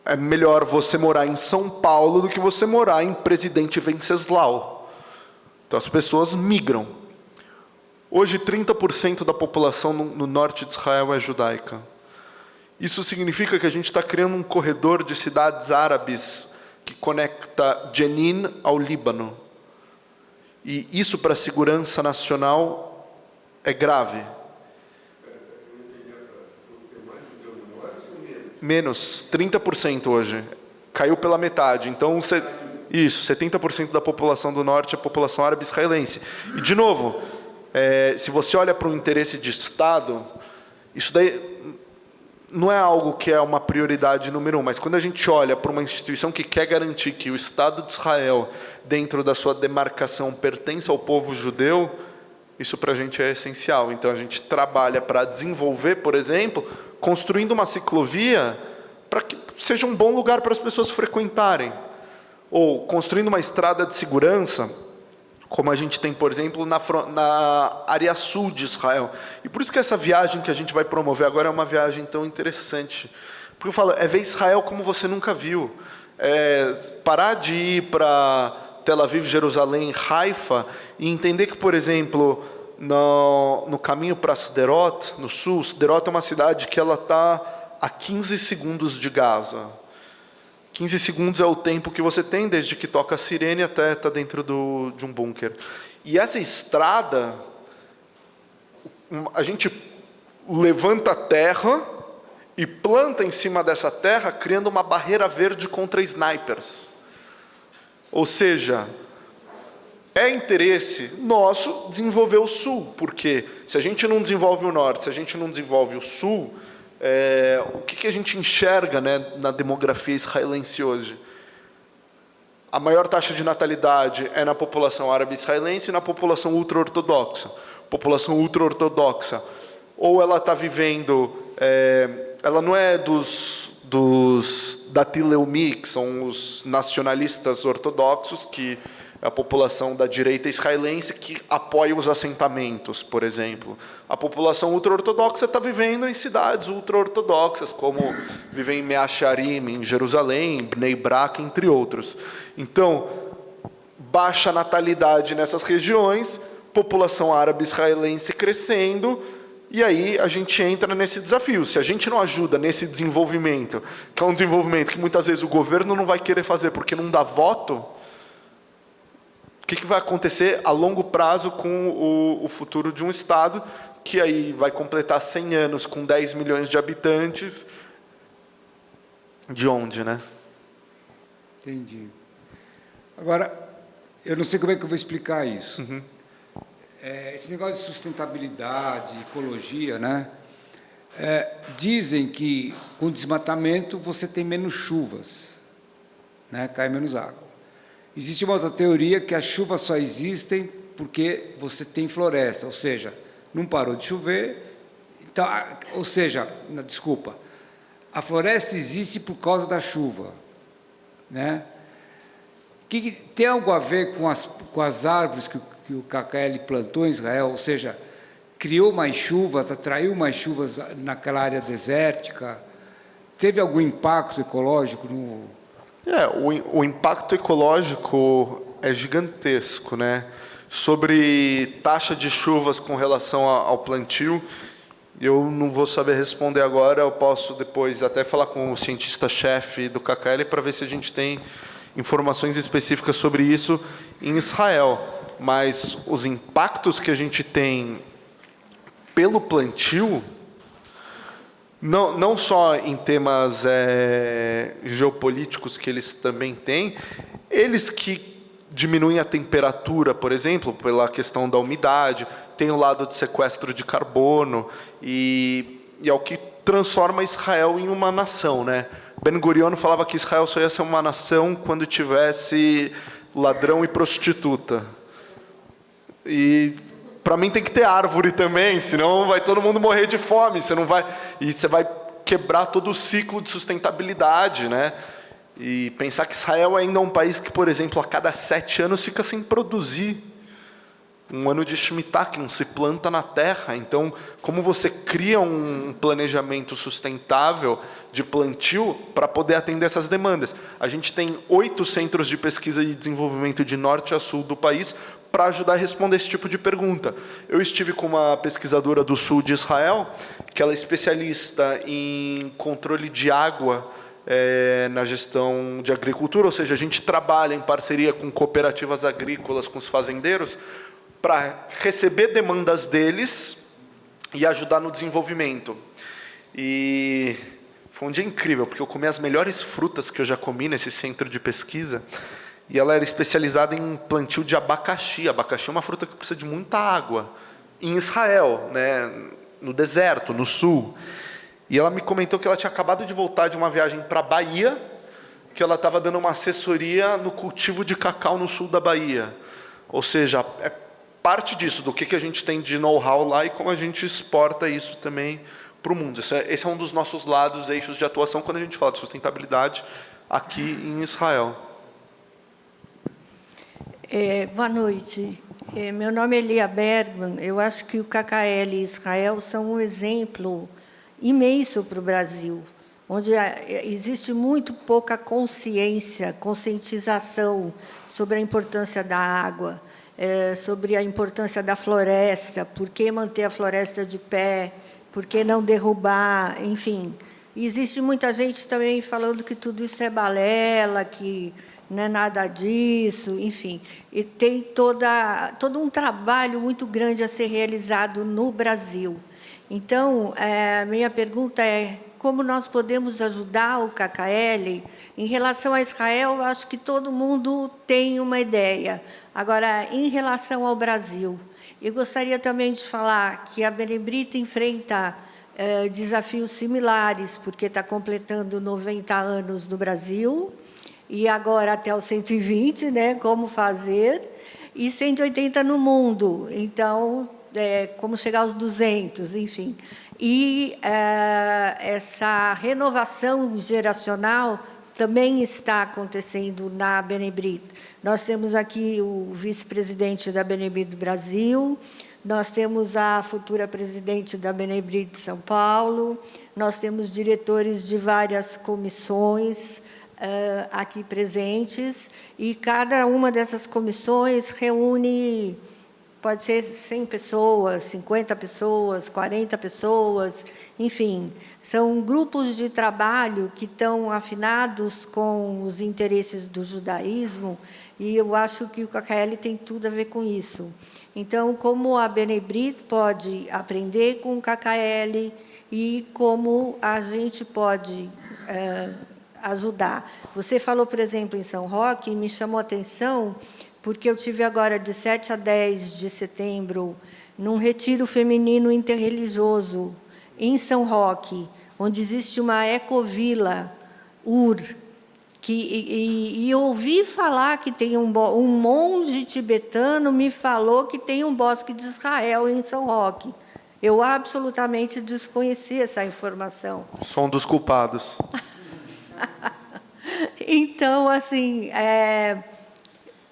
É melhor você morar em São Paulo do que você morar em Presidente Venceslau. Então as pessoas migram. Hoje 30% da população no norte de Israel é judaica. Isso significa que a gente está criando um corredor de cidades árabes que conecta Jenin ao Líbano. E isso para a segurança nacional é grave. Menos, 30% hoje. Caiu pela metade. Então, 70% da população do norte é população árabe israelense. E, de novo, se você olha para o interesse de Estado, isso daí não é algo que é uma prioridade número 1, mas quando a gente olha para uma instituição que quer garantir que o Estado de Israel, dentro da sua demarcação, pertence ao povo judeu, isso para a gente é essencial. Então, a gente trabalha para desenvolver, por exemplo, construindo uma ciclovia para que seja um bom lugar para as pessoas frequentarem. Ou construindo uma estrada de segurança, como a gente tem, por exemplo, na área sul de Israel. E por isso que essa viagem que a gente vai promover agora é uma viagem tão interessante. Porque eu falo, é ver Israel como você nunca viu. Parar de ir para Tel Aviv, Jerusalém, Haifa, e entender que, por exemplo, no caminho para Sderot, no sul, Sderot é uma cidade que ela está a 15 segundos de Gaza. 15 segundos é o tempo que você tem, desde que toca a sirene até estar dentro de um bunker. E essa estrada, a gente levanta a terra e planta em cima dessa terra, criando uma barreira verde contra snipers. Ou seja, é interesse nosso desenvolver o sul, porque se a gente não desenvolve o norte, se a gente não desenvolve o sul, o que a gente enxerga, né, na demografia israelense hoje? A maior taxa de natalidade é na população árabe israelense e na população ultra-ortodoxa. População ultra-ortodoxa, ou ela está vivendo, ela não é dos Dati Leumi, que são os nacionalistas ortodoxos, que É a população da direita israelense que apoia os assentamentos, por exemplo. A população ultra-ortodoxa está vivendo em cidades ultra-ortodoxas, como vivem em Mea Shearim, em Jerusalém, Bnei Brak, entre outros. Então, baixa natalidade nessas regiões, população árabe israelense crescendo, e aí a gente entra nesse desafio. Se a gente não ajuda nesse desenvolvimento, que é um desenvolvimento que muitas vezes o governo não vai querer fazer porque não dá voto, o que vai acontecer a longo prazo com o futuro de um Estado que aí vai completar 100 anos com 10 milhões de habitantes? De onde, né? Entendi. Agora, eu não sei como é que eu vou explicar isso. Esse negócio de sustentabilidade, ecologia, né? Dizem que com desmatamento você tem menos chuvas, né? Cai menos água. Existe uma outra teoria que as chuvas só existem porque você tem floresta, ou seja, não parou de chover, então, ou seja, desculpa, a floresta existe por causa da chuva, né? Que tem algo a ver com as árvores que o KKL plantou em Israel, ou seja, criou mais chuvas, atraiu mais chuvas naquela área desértica? Teve algum impacto ecológico no... O impacto ecológico é gigantesco, né? Sobre taxa de chuvas com relação ao plantio, eu não vou saber responder agora, eu posso depois até falar com o cientista-chefe do KKL para ver se a gente tem informações específicas sobre isso em Israel. Mas os impactos que a gente tem pelo plantio, não só em temas geopolíticos que eles também têm, eles que diminuem a temperatura, por exemplo, pela questão da umidade, tem o lado de sequestro de carbono, e é o que transforma Israel em uma nação, né? Ben-Gurion falava que Israel só ia ser uma nação quando tivesse ladrão e prostituta. E para mim tem que ter árvore também, senão vai todo mundo morrer de fome, você vai quebrar todo o ciclo de sustentabilidade, né? E pensar que Israel ainda é um país que, por exemplo, a cada 7 anos fica sem produzir. Um ano de Shemitah, que não se planta na terra. Então, como você cria um planejamento sustentável de plantio para poder atender essas demandas? A gente tem 8 centros de pesquisa e desenvolvimento de norte a sul do país para ajudar a responder esse tipo de pergunta. Eu estive com uma pesquisadora do sul de Israel, que ela é especialista em controle de água na gestão de agricultura, ou seja, a gente trabalha em parceria com cooperativas agrícolas, com os fazendeiros, para receber demandas deles e ajudar no desenvolvimento. E foi um dia incrível, porque eu comi as melhores frutas que eu já comi nesse centro de pesquisa, e ela era especializada em plantio de abacaxi. Abacaxi é uma fruta que precisa de muita água, em Israel, né, no deserto, no sul. E ela me comentou que ela tinha acabado de voltar de uma viagem para a Bahia, que ela estava dando uma assessoria no cultivo de cacau no sul da Bahia. Ou seja, é parte disso, do que a gente tem de know-how lá e como a gente exporta isso também para o mundo. Esse é um dos nossos lados, eixos de atuação, quando a gente fala de sustentabilidade aqui em Israel. Boa noite. Meu nome é Lia Bergman. Eu acho que o KKL e Israel são um exemplo imenso para o Brasil, onde existe muito pouca conscientização sobre a importância da água, sobre a importância da floresta, por que manter a floresta de pé, por que não derrubar, enfim. E existe muita gente também falando que tudo isso é balela, que não é nada disso, enfim. E tem todo um trabalho muito grande a ser realizado no Brasil. Então, a minha pergunta é, como nós podemos ajudar o KKL? Em relação a Israel, eu acho que todo mundo tem uma ideia. Agora, em relação ao Brasil, eu gostaria também de falar que a Benebrita enfrenta desafios similares, porque está completando 90 anos no Brasil, e agora até os 120, né, como fazer, e 180 no mundo. Então, como chegar aos 200, enfim. E essa renovação geracional também está acontecendo na Benebrit. Nós temos aqui o vice-presidente da Benebrit Brasil, nós temos a futura presidente da Benebrit de São Paulo, nós temos diretores de várias comissões aqui presentes, e cada uma dessas comissões reúne, pode ser 100 pessoas, 50 pessoas, 40 pessoas, enfim, são grupos de trabalho que estão afinados com os interesses do judaísmo, e eu acho que o KKL tem tudo a ver com isso. Então, como a Benebrit pode aprender com o KKL e como a gente pode ajudar. Você falou, por exemplo, em São Roque, e me chamou a atenção, porque eu tive agora, de 7 a 10 de setembro, num retiro feminino interreligioso, em São Roque, onde existe uma ecovila, e eu ouvi falar que tem um monge tibetano me falou que tem um bosque de Israel em São Roque. Eu absolutamente desconheci essa informação. Sou um dos culpados. Então, assim,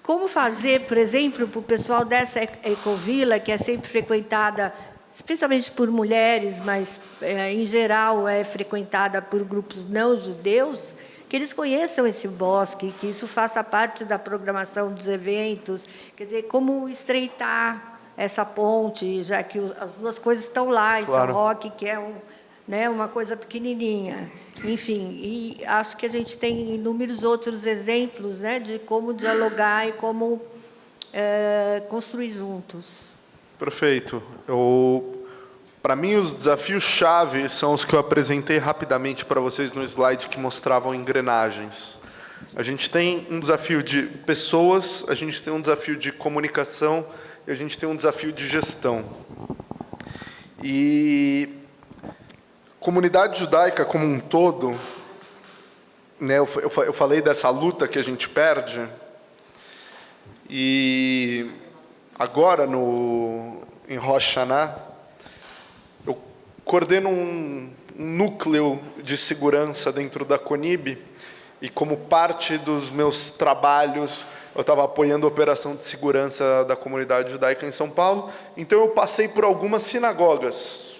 como fazer, por exemplo, para o pessoal dessa ecovila, que é sempre frequentada, especialmente por mulheres, mas, em geral, é frequentada por grupos não judeus, que eles conheçam esse bosque, que isso faça parte da programação dos eventos, quer dizer, como estreitar essa ponte, já que as duas coisas estão lá, em São Roque, que é uma coisa pequenininha. Enfim, e acho que a gente tem inúmeros outros exemplos, de como dialogar e como construir juntos. Perfeito. Para mim, os desafios-chave são os que eu apresentei rapidamente para vocês no slide que mostravam engrenagens. A gente tem um desafio de pessoas, a gente tem um desafio de comunicação e a gente tem um desafio de gestão. E comunidade judaica como um todo, eu falei dessa luta que a gente perde, e agora, em Rosh Hashanah, eu coordeno um núcleo de segurança dentro da CONIB, e como parte dos meus trabalhos, eu estava apoiando a operação de segurança da comunidade judaica em São Paulo, então eu passei por algumas sinagogas.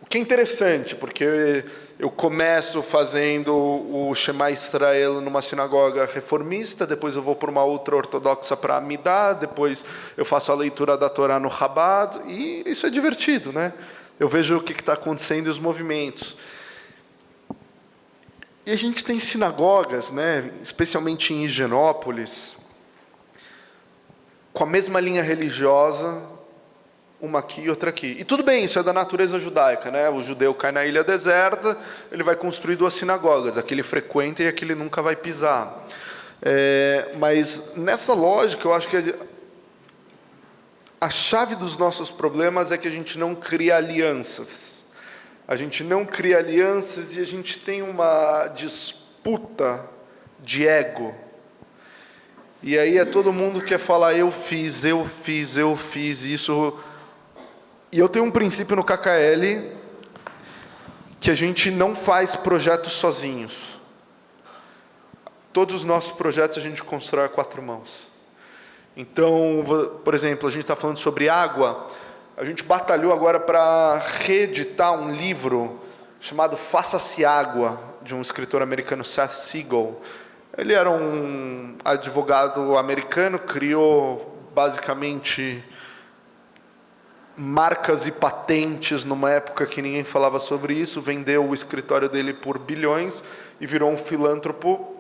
O que é interessante, porque eu começo fazendo o Shema Israel numa sinagoga reformista, depois eu vou para uma outra ortodoxa para Amidá, depois eu faço a leitura da Torá no Chabad, e isso é divertido, Eu vejo o que está acontecendo e os movimentos. E a gente tem sinagogas, especialmente em Higienópolis, com a mesma linha religiosa, uma aqui e outra aqui. E tudo bem, isso é da natureza judaica, O judeu cai na ilha deserta, ele vai construir 2 sinagogas, aqui ele frequenta e aqui ele nunca vai pisar. Mas nessa lógica, eu acho que a chave dos nossos problemas é que a gente não cria alianças. A gente não cria alianças e a gente tem uma disputa de ego. E aí todo mundo quer falar, eu fiz isso. E eu tenho um princípio no KKL, que a gente não faz projetos sozinhos. Todos os nossos projetos a gente constrói a 4 mãos. Então, por exemplo, a gente está falando sobre água, a gente batalhou agora para reeditar um livro chamado Faça-se Água, de um escritor americano, Seth Siegel. Ele era um advogado americano, criou basicamente marcas e patentes numa época que ninguém falava sobre isso, vendeu o escritório dele por bilhões e virou um filântropo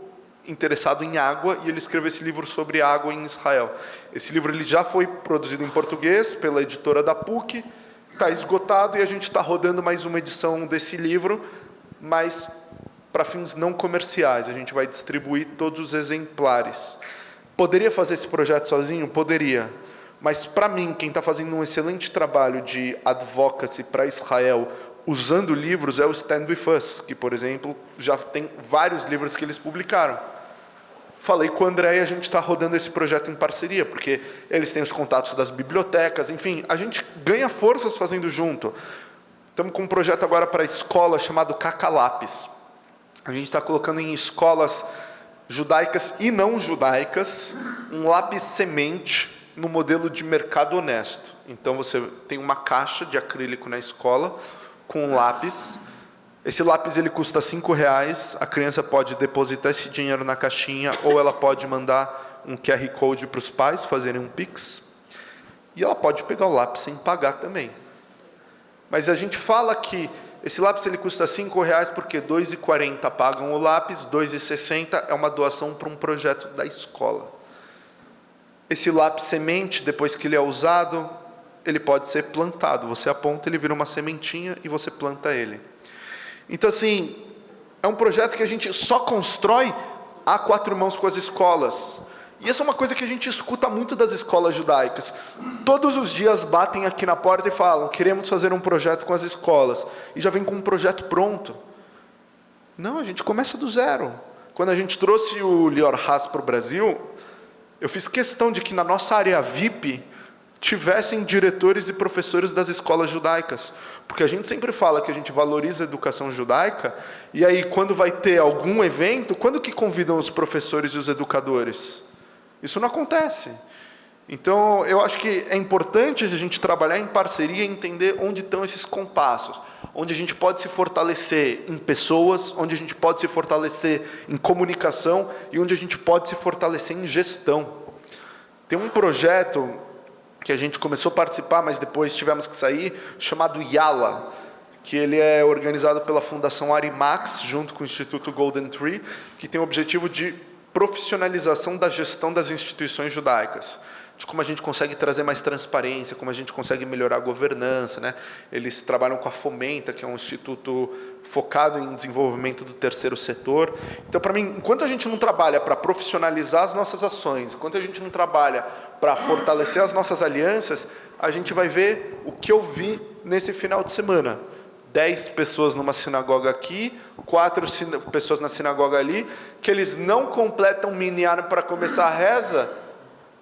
interessado em água, e ele escreveu esse livro sobre água em Israel. Esse livro ele já foi produzido em português pela editora da PUC, está esgotado e a gente está rodando mais uma edição desse livro, mas para fins não comerciais. A gente vai distribuir todos os exemplares. Poderia fazer esse projeto sozinho? Poderia. Mas, para mim, quem está fazendo um excelente trabalho de advocacy para Israel, usando livros, é o Stand With Us, que, por exemplo, já tem vários livros que eles publicaram. Falei com o André e a gente está rodando esse projeto em parceria, porque eles têm os contatos das bibliotecas, enfim, a gente ganha forças fazendo junto. Estamos com um projeto agora para a escola chamado Cacalapis. A gente está colocando em escolas judaicas e não judaicas um lápis semente no modelo de mercado honesto. Então você tem uma caixa de acrílico na escola com um lápis. Esse lápis ele custa R$5. A criança pode depositar esse dinheiro na caixinha ou ela pode mandar um QR Code para os pais fazerem um Pix. E ela pode pegar o lápis sem pagar também. Mas a gente fala que esse lápis ele custa R$5 porque R$2,40 pagam o lápis, R$2,60 é uma doação para um projeto da escola. Esse lápis semente, depois que ele é usado, ele pode ser plantado. Você aponta, ele vira uma sementinha e você planta ele. Então, assim, é um projeto que a gente só constrói a quatro mãos com as escolas. E essa é uma coisa que a gente escuta muito das escolas judaicas. Todos os dias batem aqui na porta e falam, queremos fazer um projeto com as escolas. E já vem com um projeto pronto. Não, a gente começa do zero. Quando a gente trouxe o Lior Haas para o Brasil, eu fiz questão de que na nossa área VIP tivessem diretores e professores das escolas judaicas. Porque a gente sempre fala que a gente valoriza a educação judaica, e aí quando vai ter algum evento, quando que convidam os professores e os educadores? Isso não acontece. Então, eu acho que é importante a gente trabalhar em parceria e entender onde estão esses compassos, onde a gente pode se fortalecer em pessoas, onde a gente pode se fortalecer em comunicação e onde a gente pode se fortalecer em gestão. Tem um projeto que a gente começou a participar, mas depois tivemos que sair, chamado Yala, que ele é organizado pela Fundação Arimax, junto com o Instituto Golden Tree, que tem o objetivo de profissionalização da gestão das instituições judaicas, de como a gente consegue trazer mais transparência, como a gente consegue melhorar a governança, né? Eles trabalham com a Fomenta, que é um instituto focado em desenvolvimento do terceiro setor. Então, para mim, enquanto a gente não trabalha para profissionalizar as nossas ações, enquanto a gente não trabalha para fortalecer as nossas alianças, a gente vai ver o que eu vi nesse final de semana. 10 pessoas numa sinagoga aqui, 4 pessoas na sinagoga ali, que eles não completam minyan para começar a reza,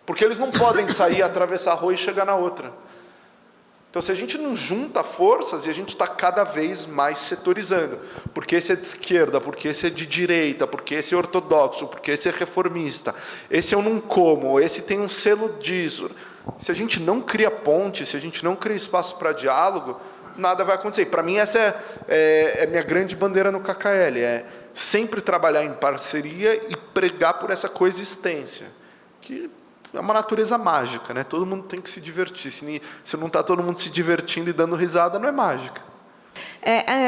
porque eles não podem sair, atravessar a rua e chegar na outra. Então, se a gente não junta forças, e a gente está cada vez mais setorizando, porque esse é de esquerda, porque esse é de direita, porque esse é ortodoxo, porque esse é reformista, esse eu não como, esse tem um selo disso. Se a gente não cria ponte, se a gente não cria espaço para diálogo, nada vai acontecer. Para mim, essa é minha grande bandeira no KKL, é sempre trabalhar em parceria e pregar por essa coexistência, que é uma natureza mágica, né? Todo mundo tem que se divertir. Se não está todo mundo se divertindo e dando risada, não é mágica.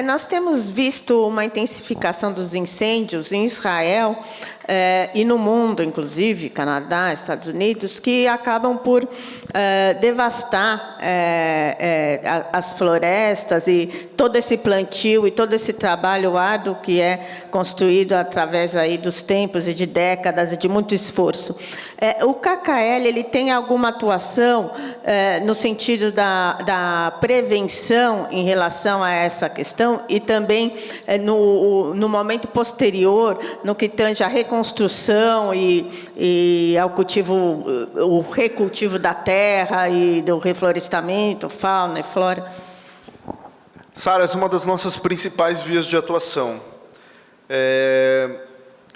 Nós temos visto uma intensificação dos incêndios em Israel e no mundo, inclusive, Canadá, Estados Unidos, que acabam por devastar as florestas e todo esse plantio e todo esse trabalho árduo que é construído através aí dos tempos e de décadas e de muito esforço. O KKL ele tem alguma atuação no sentido da prevenção em relação a essa questão e também no momento posterior, no que tange a reconstrução e ao cultivo, o recultivo da terra e do reflorestamento, fauna e flora? Sara, essa é uma das nossas principais vias de atuação.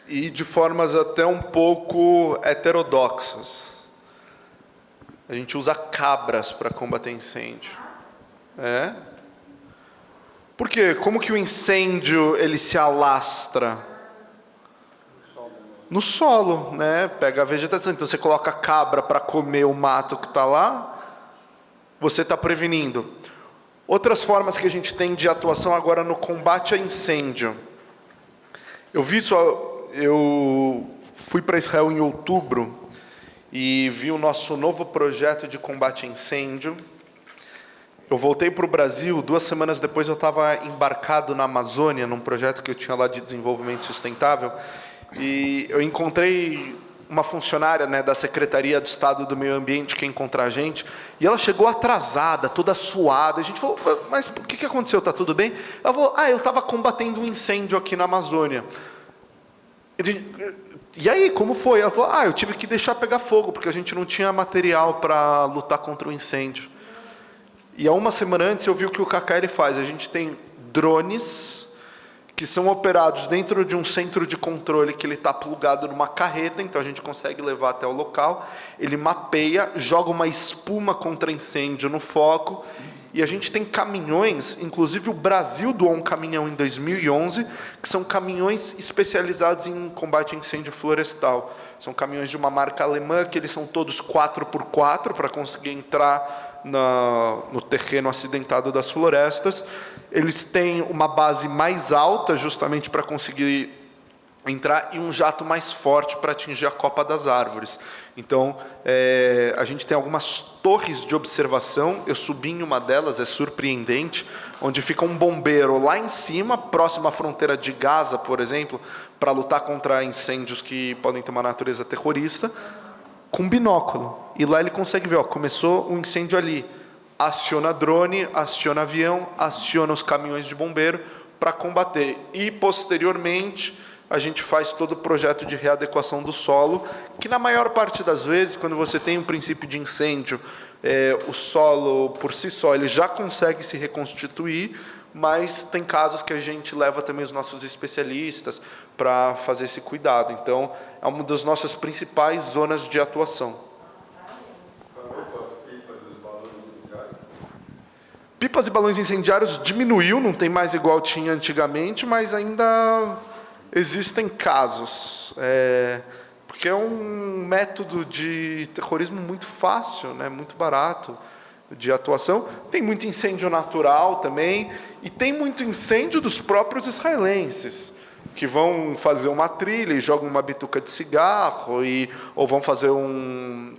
E de formas até um pouco heterodoxas. A gente usa cabras para combater incêndio. Por quê? Como que o incêndio ele se alastra? No solo, né? Pega a vegetação. Então, você coloca cabra para comer o mato que está lá, você está prevenindo. Outras formas que a gente tem de atuação agora no combate a incêndio. Eu fui para Israel em outubro e vi o nosso novo projeto de combate a incêndio. Eu voltei para o Brasil, 2 semanas depois eu estava embarcado na Amazônia, num projeto que eu tinha lá de desenvolvimento sustentável, e eu encontrei uma funcionária, né, da Secretaria de Estado do Meio Ambiente que ia encontrar a gente, e ela chegou atrasada, toda suada. A gente falou, mas o que aconteceu? Está tudo bem? Ela falou, eu estava combatendo um incêndio aqui na Amazônia. E aí, como foi? Ela falou, eu tive que deixar pegar fogo, porque a gente não tinha material para lutar contra o incêndio. E há 1 semana antes eu vi o que o KKL faz. A gente tem drones que são operados dentro de um centro de controle que ele está plugado numa carreta, então a gente consegue levar até o local, ele mapeia, joga uma espuma contra incêndio no foco, e a gente tem caminhões, inclusive o Brasil doou um caminhão em 2011, que são caminhões especializados em combate a incêndio florestal. São caminhões de uma marca alemã, que eles são todos 4x4, para conseguir entrar no terreno acidentado das florestas. Eles têm uma base mais alta, justamente para conseguir entrar, e um jato mais forte para atingir a copa das árvores. Então, a gente tem algumas torres de observação, eu subi em uma delas, é surpreendente, onde fica um bombeiro lá em cima, próximo à fronteira de Gaza, por exemplo, para lutar contra incêndios que podem ter uma natureza terrorista, com binóculo. E lá ele consegue ver, começou um incêndio ali, aciona drone, aciona avião, aciona os caminhões de bombeiro para combater. E, posteriormente, a gente faz todo o projeto de readequação do solo, que na maior parte das vezes, quando você tem um princípio de incêndio, o solo, por si só, ele já consegue se reconstituir, mas tem casos que a gente leva também os nossos especialistas para fazer esse cuidado. Então, é uma das nossas principais zonas de atuação. Pipas e balões incendiários diminuiu, não tem mais igual tinha antigamente, mas ainda existem casos, porque é um método de terrorismo muito fácil, né, muito barato de atuação. Tem muito incêndio natural também, e tem muito incêndio dos próprios israelenses, que vão fazer uma trilha e jogam uma bituca de cigarro, ou vão fazer um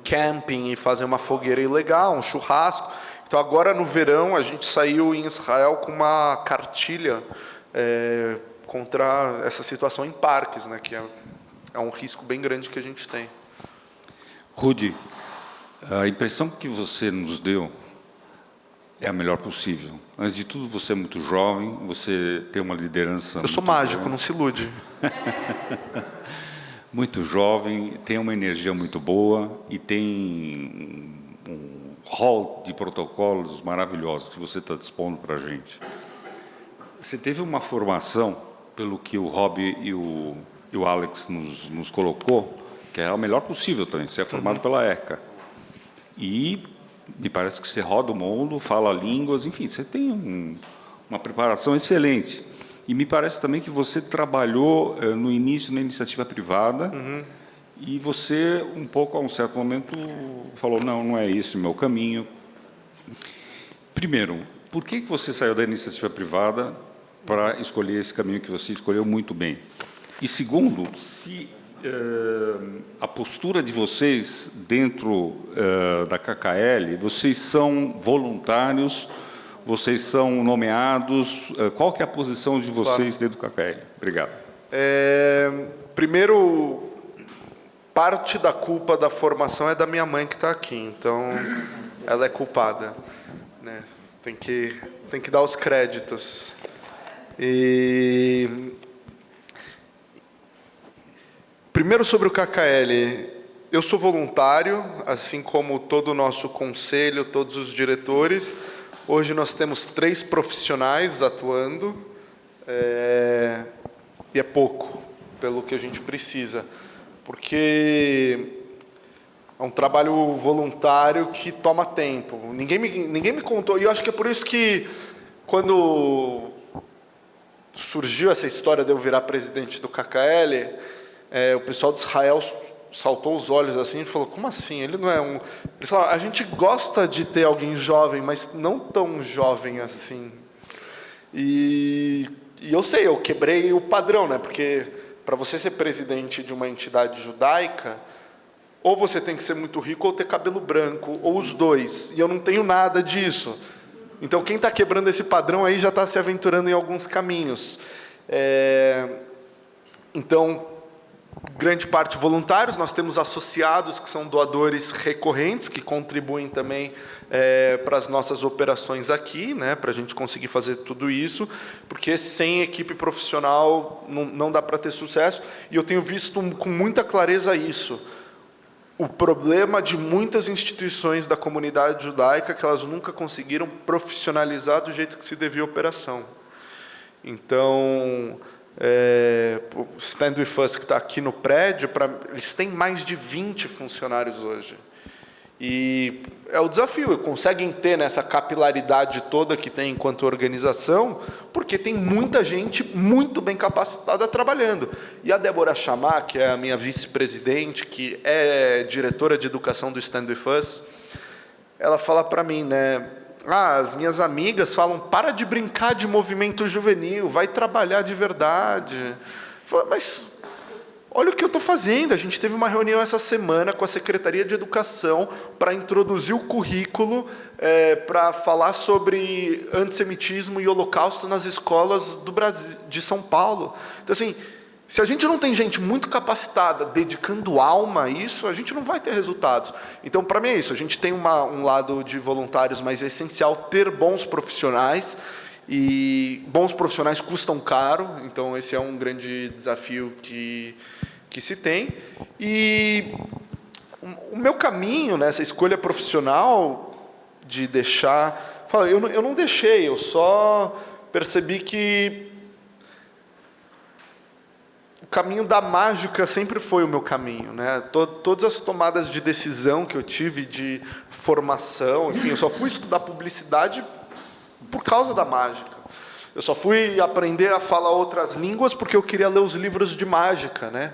camping e fazer uma fogueira ilegal, um churrasco. Então, agora no verão, a gente saiu em Israel com uma cartilha contra essa situação em parques, né, que é um risco bem grande que a gente tem. Rudi, a impressão que você nos deu é a melhor possível. Antes de tudo, você é muito jovem, você tem uma liderança... Eu sou mágico, não se ilude. Muito jovem, tem uma energia muito boa e tem um hall de protocolos maravilhosos que você está dispondo para a gente. Você teve uma formação, pelo que o Rob e o Alex nos colocou, que é a melhor possível também. Você é formado pela ECA. E me parece que você roda o mundo, fala línguas, enfim, você tem uma preparação excelente. E me parece também que você trabalhou no início na iniciativa privada, e você, um pouco, a um certo momento, falou, não é esse o meu caminho. Primeiro, por que você saiu da iniciativa privada para escolher esse caminho que você escolheu muito bem? E segundo, se a postura de vocês dentro da KKL, vocês são voluntários, vocês são nomeados, qual que é a posição de vocês dentro do KKL? Obrigado. Primeiro, parte da culpa da formação é da minha mãe que está aqui, então ela é culpada, né? Tem que dar os créditos. Primeiro, sobre o KKL, eu sou voluntário, assim como todo o nosso conselho, todos os diretores. Hoje nós temos 3 profissionais atuando, e é pouco, pelo que a gente precisa, porque é um trabalho voluntário que toma tempo. Ninguém me contou, e eu acho que é por isso que, quando surgiu essa história de eu virar presidente do KKL, o pessoal de Israel saltou os olhos assim e falou, como assim? Ele não é um... Eles falaram, a gente gosta de ter alguém jovem, mas não tão jovem assim. E eu sei, eu quebrei o padrão, né? Porque para você ser presidente de uma entidade judaica, ou você tem que ser muito rico ou ter cabelo branco, ou os dois. E eu não tenho nada disso. Então, quem está quebrando esse padrão aí já está se aventurando em alguns caminhos. Então, grande parte voluntários, nós temos associados que são doadores recorrentes, que contribuem também para as nossas operações aqui, né, para a gente conseguir fazer tudo isso, porque sem equipe profissional não dá para ter sucesso, e eu tenho visto com muita clareza isso. O problema de muitas instituições da comunidade judaica é que elas nunca conseguiram profissionalizar do jeito que se devia a operação. Então, o Stand With Us, que está aqui no prédio, eles têm mais de 20 funcionários hoje. E é o desafio, conseguem ter nessa capilaridade toda que tem enquanto organização, porque tem muita gente muito bem capacitada trabalhando. E a Débora Chamar, que é a minha vice-presidente, que é diretora de educação do Stand With Us, ela fala para mim, né? As minhas amigas falam, para de brincar de movimento juvenil, vai trabalhar de verdade. Eu falo, mas olha o que eu estou fazendo. A gente teve uma reunião essa semana com a Secretaria de Educação para introduzir o currículo para falar sobre antissemitismo e holocausto nas escolas do Brasil, de São Paulo. Então, assim, se a gente não tem gente muito capacitada, dedicando alma a isso, a gente não vai ter resultados. Então, para mim é isso. A gente tem um lado de voluntários, mas é essencial ter bons profissionais. E bons profissionais custam caro. Então, esse é um grande desafio que se tem. E o meu caminho nessa escolha profissional de deixar... Eu não deixei, eu só percebi que o caminho da mágica sempre foi o meu caminho, né? Todas as tomadas de decisão que eu tive de formação, enfim, eu só fui estudar publicidade por causa da mágica. Eu só fui aprender a falar outras línguas porque eu queria ler os livros de mágica, né?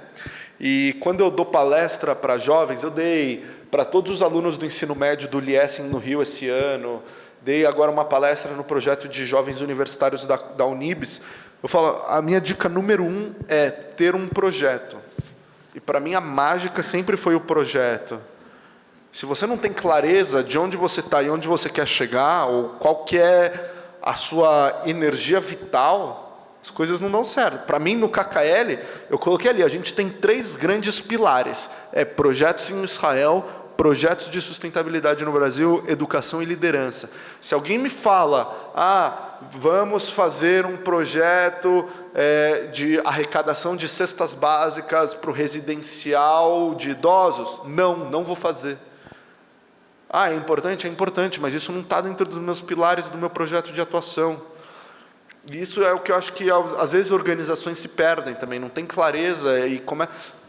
E quando eu dou palestra para jovens, eu dei para todos os alunos do ensino médio do Liesing no Rio esse ano, dei agora uma palestra no projeto de jovens universitários da Unibis. Eu falo, a minha dica número 1 é ter um projeto. E para mim a mágica sempre foi o projeto. Se você não tem clareza de onde você está e onde você quer chegar, ou qual que é a sua energia vital, as coisas não dão certo. Para mim, no KKL, eu coloquei ali, a gente tem 3 grandes pilares. Projetos em Israel, projetos de sustentabilidade no Brasil, educação e liderança. Se alguém me fala, vamos fazer um projeto de arrecadação de cestas básicas para o residencial de idosos, não vou fazer. É importante? É importante, mas isso não está dentro dos meus pilares do meu projeto de atuação. E isso é o que eu acho que, às vezes, organizações se perdem também, não tem clareza.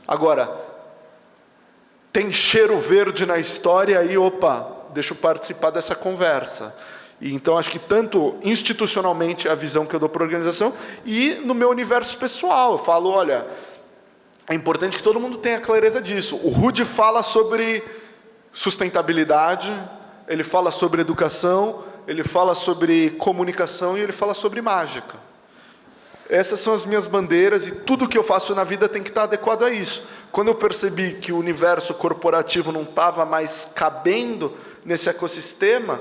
Agora, tem cheiro verde na história e, deixa eu participar dessa conversa. E, então, acho que tanto institucionalmente a visão que eu dou para a organização e no meu universo pessoal. Eu falo, olha, é importante que todo mundo tenha clareza disso. O Rudy fala sobre sustentabilidade, ele fala sobre educação, ele fala sobre comunicação e ele fala sobre mágica. Essas são as minhas bandeiras e tudo que eu faço na vida tem que estar adequado a isso. Quando eu percebi que o universo corporativo não estava mais cabendo nesse ecossistema,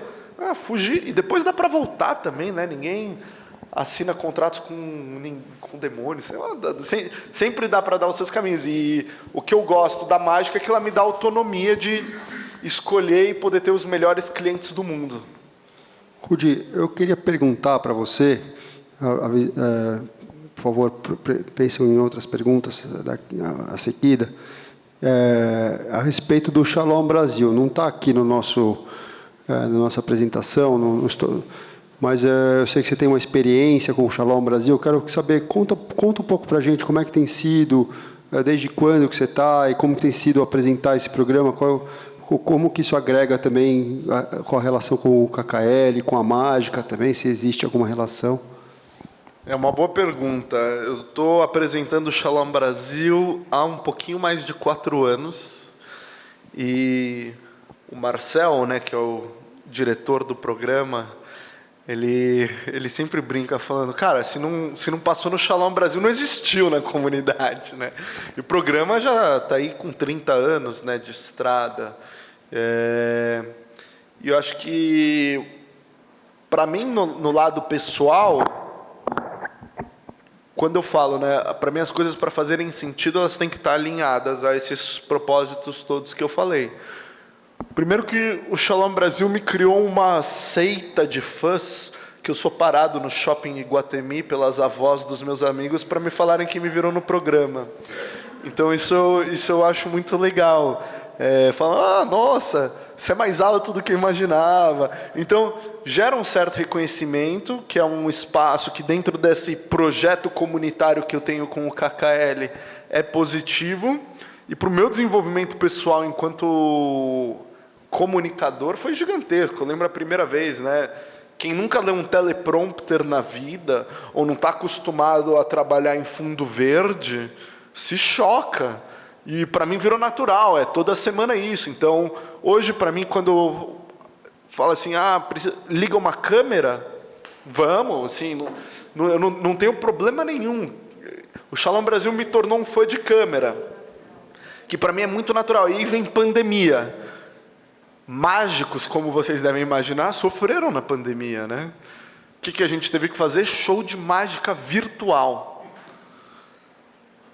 fugi. E depois dá para voltar também, né? Ninguém assina contratos com demônios, sei lá, sempre dá para dar os seus caminhos. E o que eu gosto da mágica é que ela me dá autonomia de escolher e poder ter os melhores clientes do mundo. Rudy, eu queria perguntar para você, por favor, pensem em outras perguntas a seguida, a respeito do Shalom Brasil. Não está aqui na nossa apresentação, mas eu sei que você tem uma experiência com o Shalom Brasil. Eu quero saber, conta um pouco para a gente como é que tem sido, desde quando que você está e como tem sido apresentar esse programa, como que isso agrega também com a relação com o KKL, com a mágica também, se existe alguma relação? É uma boa pergunta. Eu estou apresentando o Shalom Brasil há um pouquinho mais de 4 anos. E o Marcel, né, que é o diretor do programa, ele sempre brinca falando, cara, se não passou no Shalom Brasil, não existiu na comunidade, né? E o programa já está aí com 30 anos, né, de estrada. E eu acho que, para mim, no lado pessoal, quando eu falo, né, para mim as coisas para fazerem sentido, elas têm que estar alinhadas a esses propósitos todos que eu falei. Primeiro que o Shalom Brasil me criou uma seita de fãs, que eu sou parado no shopping Iguatemi pelas avós dos meus amigos para me falarem que me viram no programa. Então isso eu acho muito legal. Falam, nossa, você é mais alto do que eu imaginava. Então, gera um certo reconhecimento, que é um espaço que dentro desse projeto comunitário que eu tenho com o KKL é positivo. E para o meu desenvolvimento pessoal enquanto comunicador foi gigantesco. Eu lembro a primeira vez, né? Quem nunca leu um teleprompter na vida, ou não está acostumado a trabalhar em fundo verde, se choca. E para mim virou natural, é toda semana isso. Então, hoje para mim, quando fala assim, liga uma câmera, vamos, assim, eu não tenho problema nenhum. O Shalom Brasil me tornou um fã de câmera, que para mim é muito natural. E aí vem pandemia. Mágicos, como vocês devem imaginar, sofreram na pandemia, né? O que a gente teve que fazer? Show de mágica virtual.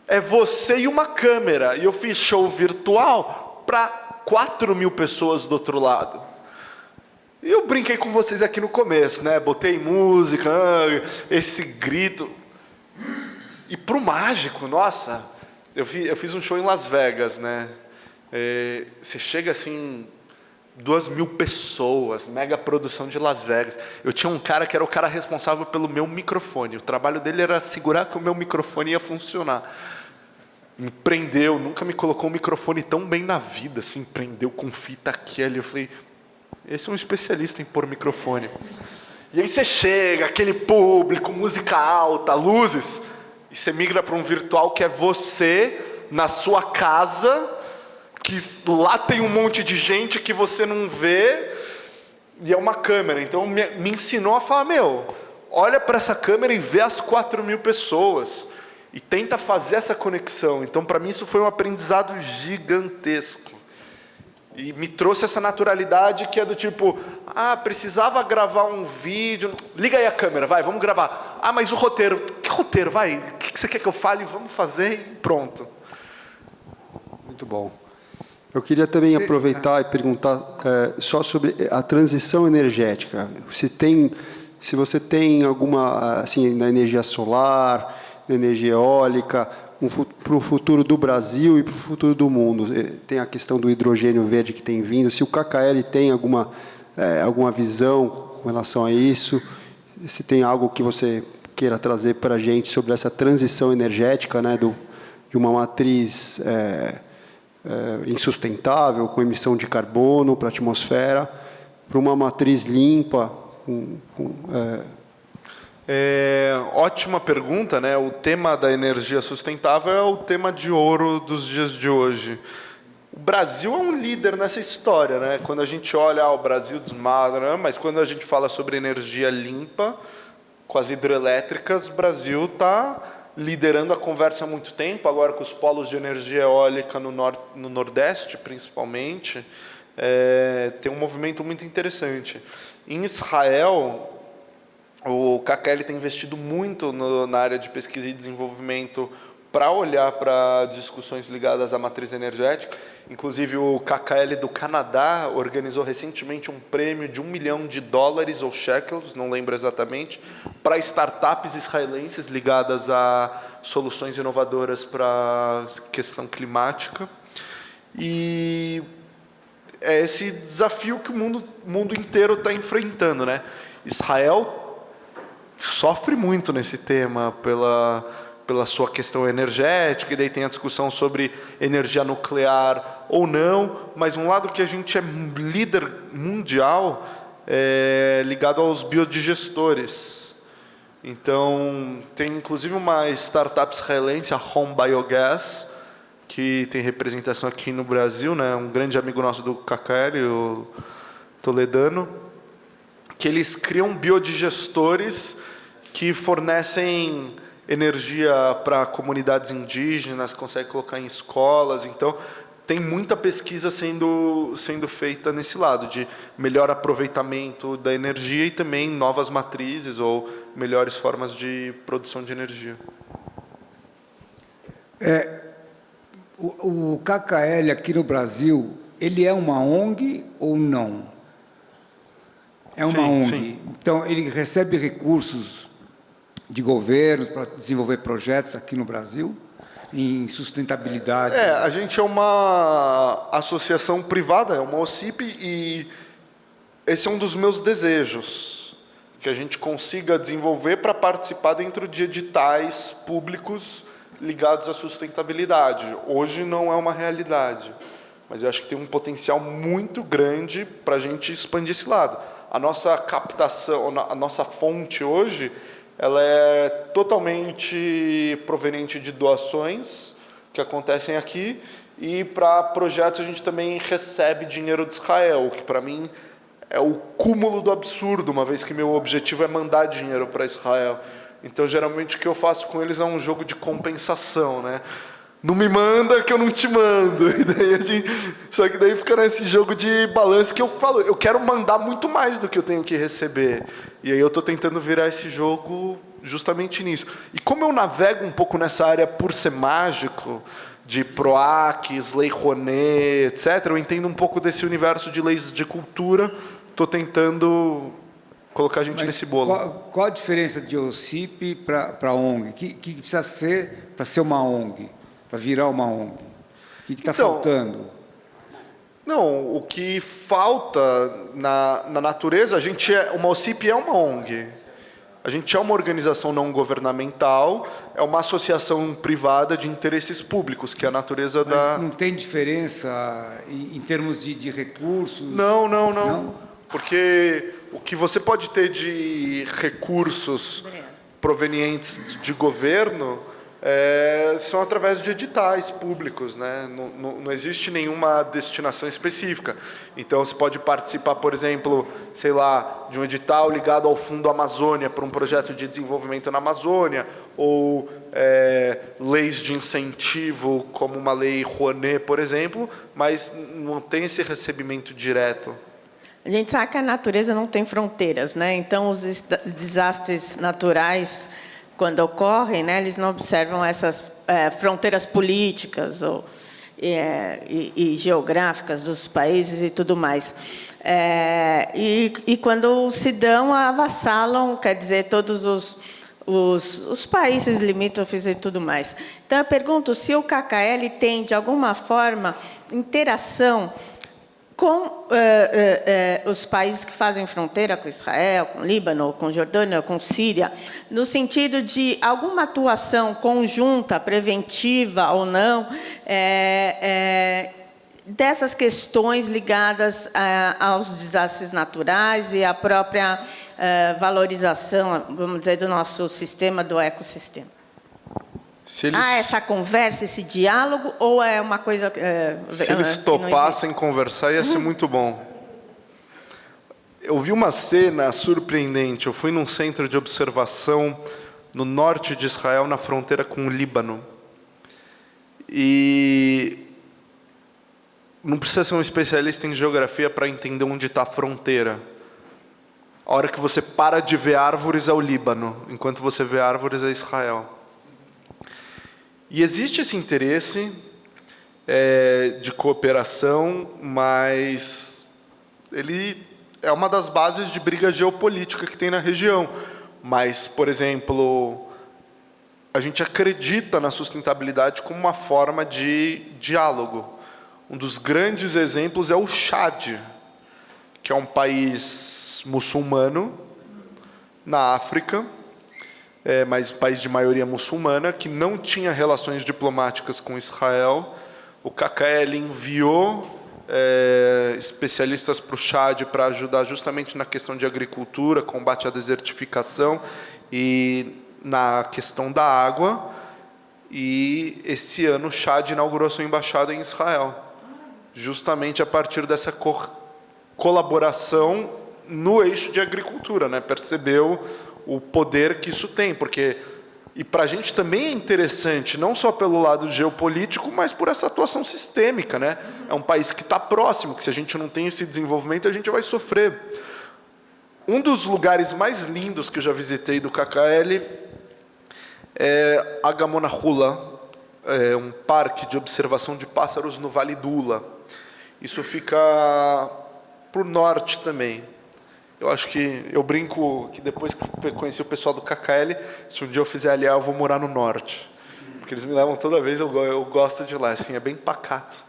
É você e uma câmera. E eu fiz show virtual para 4.000 pessoas do outro lado. E eu brinquei com vocês aqui no começo, né? Botei música, esse grito. E pro mágico, nossa, eu fiz um show em Las Vegas, né? Você chega assim, 2.000 pessoas, mega produção de Las Vegas. Eu tinha um cara que era o cara responsável pelo meu microfone. O trabalho dele era assegurar que o meu microfone ia funcionar. Me prendeu, nunca me colocou um microfone tão bem na vida, assim, prendeu com fita aqui ali. Eu falei, esse é um especialista em pôr microfone. E aí você chega, aquele público, música alta, luzes, e você migra para um virtual que é você, na sua casa, que lá tem um monte de gente que você não vê, e é uma câmera. Então me ensinou a falar, olha para essa câmera e vê as 4.000 pessoas, e tenta fazer essa conexão. Então, para mim, isso foi um aprendizado gigantesco. E me trouxe essa naturalidade que é do tipo, precisava gravar um vídeo, liga aí a câmera, vai, vamos gravar. Mas o roteiro, que roteiro, vai, o que você quer que eu fale? Vamos fazer e pronto. Muito bom. Eu queria também aproveitar e perguntar só sobre a transição energética. Se você tem alguma, assim, na energia solar, na energia eólica, para o futuro do Brasil e para o futuro do mundo. Tem a questão do hidrogênio verde que tem vindo. Se o KKL tem alguma visão com relação a isso, se tem algo que você queira trazer para a gente sobre essa transição energética, né, de uma matriz insustentável, com emissão de carbono para a atmosfera, para uma matriz limpa, ótima pergunta, né? O tema da energia sustentável é o tema de ouro dos dias de hoje. O Brasil é um líder nessa história, né? Quando a gente olha, o Brasil desmadra, mas quando a gente fala sobre energia limpa, com as hidrelétricas, o Brasil está liderando a conversa há muito tempo, agora com os polos de energia eólica no Nordeste, principalmente, tem um movimento muito interessante. Em Israel, o KKL tem investido muito na área de pesquisa e desenvolvimento para olhar para discussões ligadas à matriz energética. Inclusive, o KKL do Canadá organizou recentemente um prêmio de $1 milhão ou shekels, não lembro exatamente, para startups israelenses ligadas a soluções inovadoras para a questão climática. E é esse desafio que o mundo inteiro está enfrentando, né? Israel sofre muito nesse tema pela sua questão energética, e daí tem a discussão sobre energia nuclear ou não, mas um lado que a gente é líder mundial é ligado aos biodigestores. Então, tem inclusive uma startup israelense, a Home Biogas, que tem representação aqui no Brasil, né? Um grande amigo nosso do KKL, o Toledano, que eles criam biodigestores que fornecem energia para comunidades indígenas, conseguem colocar em escolas. Então, tem muita pesquisa sendo feita nesse lado, de melhor aproveitamento da energia e também novas matrizes ou melhores formas de produção de energia. O KKL aqui no Brasil, ele é uma ONG ou não? É uma ONG. Sim. Então, ele recebe recursos de governos para desenvolver projetos aqui no Brasil? em sustentabilidade? A gente é uma associação privada, é uma OCIP, e esse é um dos meus desejos, que a gente consiga desenvolver para participar dentro de editais públicos ligados à sustentabilidade. Hoje não é uma realidade, mas eu acho que tem um potencial muito grande para a gente expandir esse lado. A nossa captação, a nossa fonte hoje, ela é totalmente proveniente de doações que acontecem aqui, e para projetos a gente também recebe dinheiro de Israel, que para mim é o cúmulo do absurdo, uma vez que meu objetivo é mandar dinheiro para Israel. Então, geralmente, o que eu faço com eles é um jogo de compensação, né? Não me manda que eu não te mando. E daí só que daí fica nesse jogo de balanço que eu falo, eu quero mandar muito mais do que eu tenho que receber. E aí eu estou tentando virar esse jogo justamente nisso. E como eu navego um pouco nessa área por ser mágico, de PROACs, Lei Rouanet, etc., eu entendo um pouco desse universo de leis de cultura, estou tentando colocar a gente nesse bolo. Qual a diferença de OCIP para ONG? O que precisa ser para ser uma ONG? Para virar uma ONG? O que está faltando? Não, o que falta na natureza, uma OCIP é uma ONG. A gente é uma organização não governamental, é uma associação privada de interesses públicos, que é a natureza da... Não tem diferença em termos de recursos? Não. Porque o que você pode ter de recursos provenientes de governo são através de editais públicos, né? Não existe nenhuma destinação específica. Então, você pode participar, por exemplo, sei lá, de um edital ligado ao Fundo Amazônia para um projeto de desenvolvimento na Amazônia, ou leis de incentivo, como uma lei Rouanet, por exemplo, mas não tem esse recebimento direto. A gente sabe que a natureza não tem fronteiras, né? Então, os desastres naturais, quando ocorrem, né, eles não observam essas fronteiras políticas e geográficas dos países e tudo mais. E quando se dão, avassalam, quer dizer, todos os países limítrofes e tudo mais. Então, eu pergunto se o KKL tem, de alguma forma, interação com os países que fazem fronteira com Israel, com Líbano, com Jordânia, com Síria, no sentido de alguma atuação conjunta, preventiva ou não, dessas questões ligadas aos desastres naturais e à própria valorização, vamos dizer, do nosso sistema, do ecossistema. Há essa conversa, esse diálogo, ou é uma coisa... Se eles topassem conversar, ia ser muito bom. Eu vi uma cena surpreendente. Eu fui num centro de observação no norte de Israel, na fronteira com o Líbano. E não precisa ser um especialista em geografia para entender onde está a fronteira. A hora que você para de ver árvores é o Líbano, enquanto você vê árvores é Israel. E existe esse interesse de cooperação, mas ele é uma das bases de briga geopolítica que tem na região. Mas, por exemplo, a gente acredita na sustentabilidade como uma forma de diálogo. Um dos grandes exemplos é o Chad, que é um país muçulmano na África, mas um país de maioria muçulmana, que não tinha relações diplomáticas com Israel. O KKL enviou especialistas para o Chad para ajudar justamente na questão de agricultura, combate à desertificação e na questão da água. E esse ano o Chad inaugurou sua embaixada em Israel, justamente a partir dessa colaboração no eixo de agricultura, né? Percebeu o poder que isso tem, porque e para a gente também é interessante, não só pelo lado geopolítico, mas por essa atuação sistêmica, né? É um país que está próximo, que se a gente não tem esse desenvolvimento, a gente vai sofrer. Um dos lugares mais lindos que eu já visitei do KKL é Agamona Hula, um parque de observação de pássaros no Vale do Ula. Isso fica para o norte também. Eu acho que, eu brinco que depois que eu conheci o pessoal do KKL, se um dia eu fizer aliar, eu vou morar no norte. porque eles me levam toda vez, eu gosto de ir lá, assim, é bem pacato.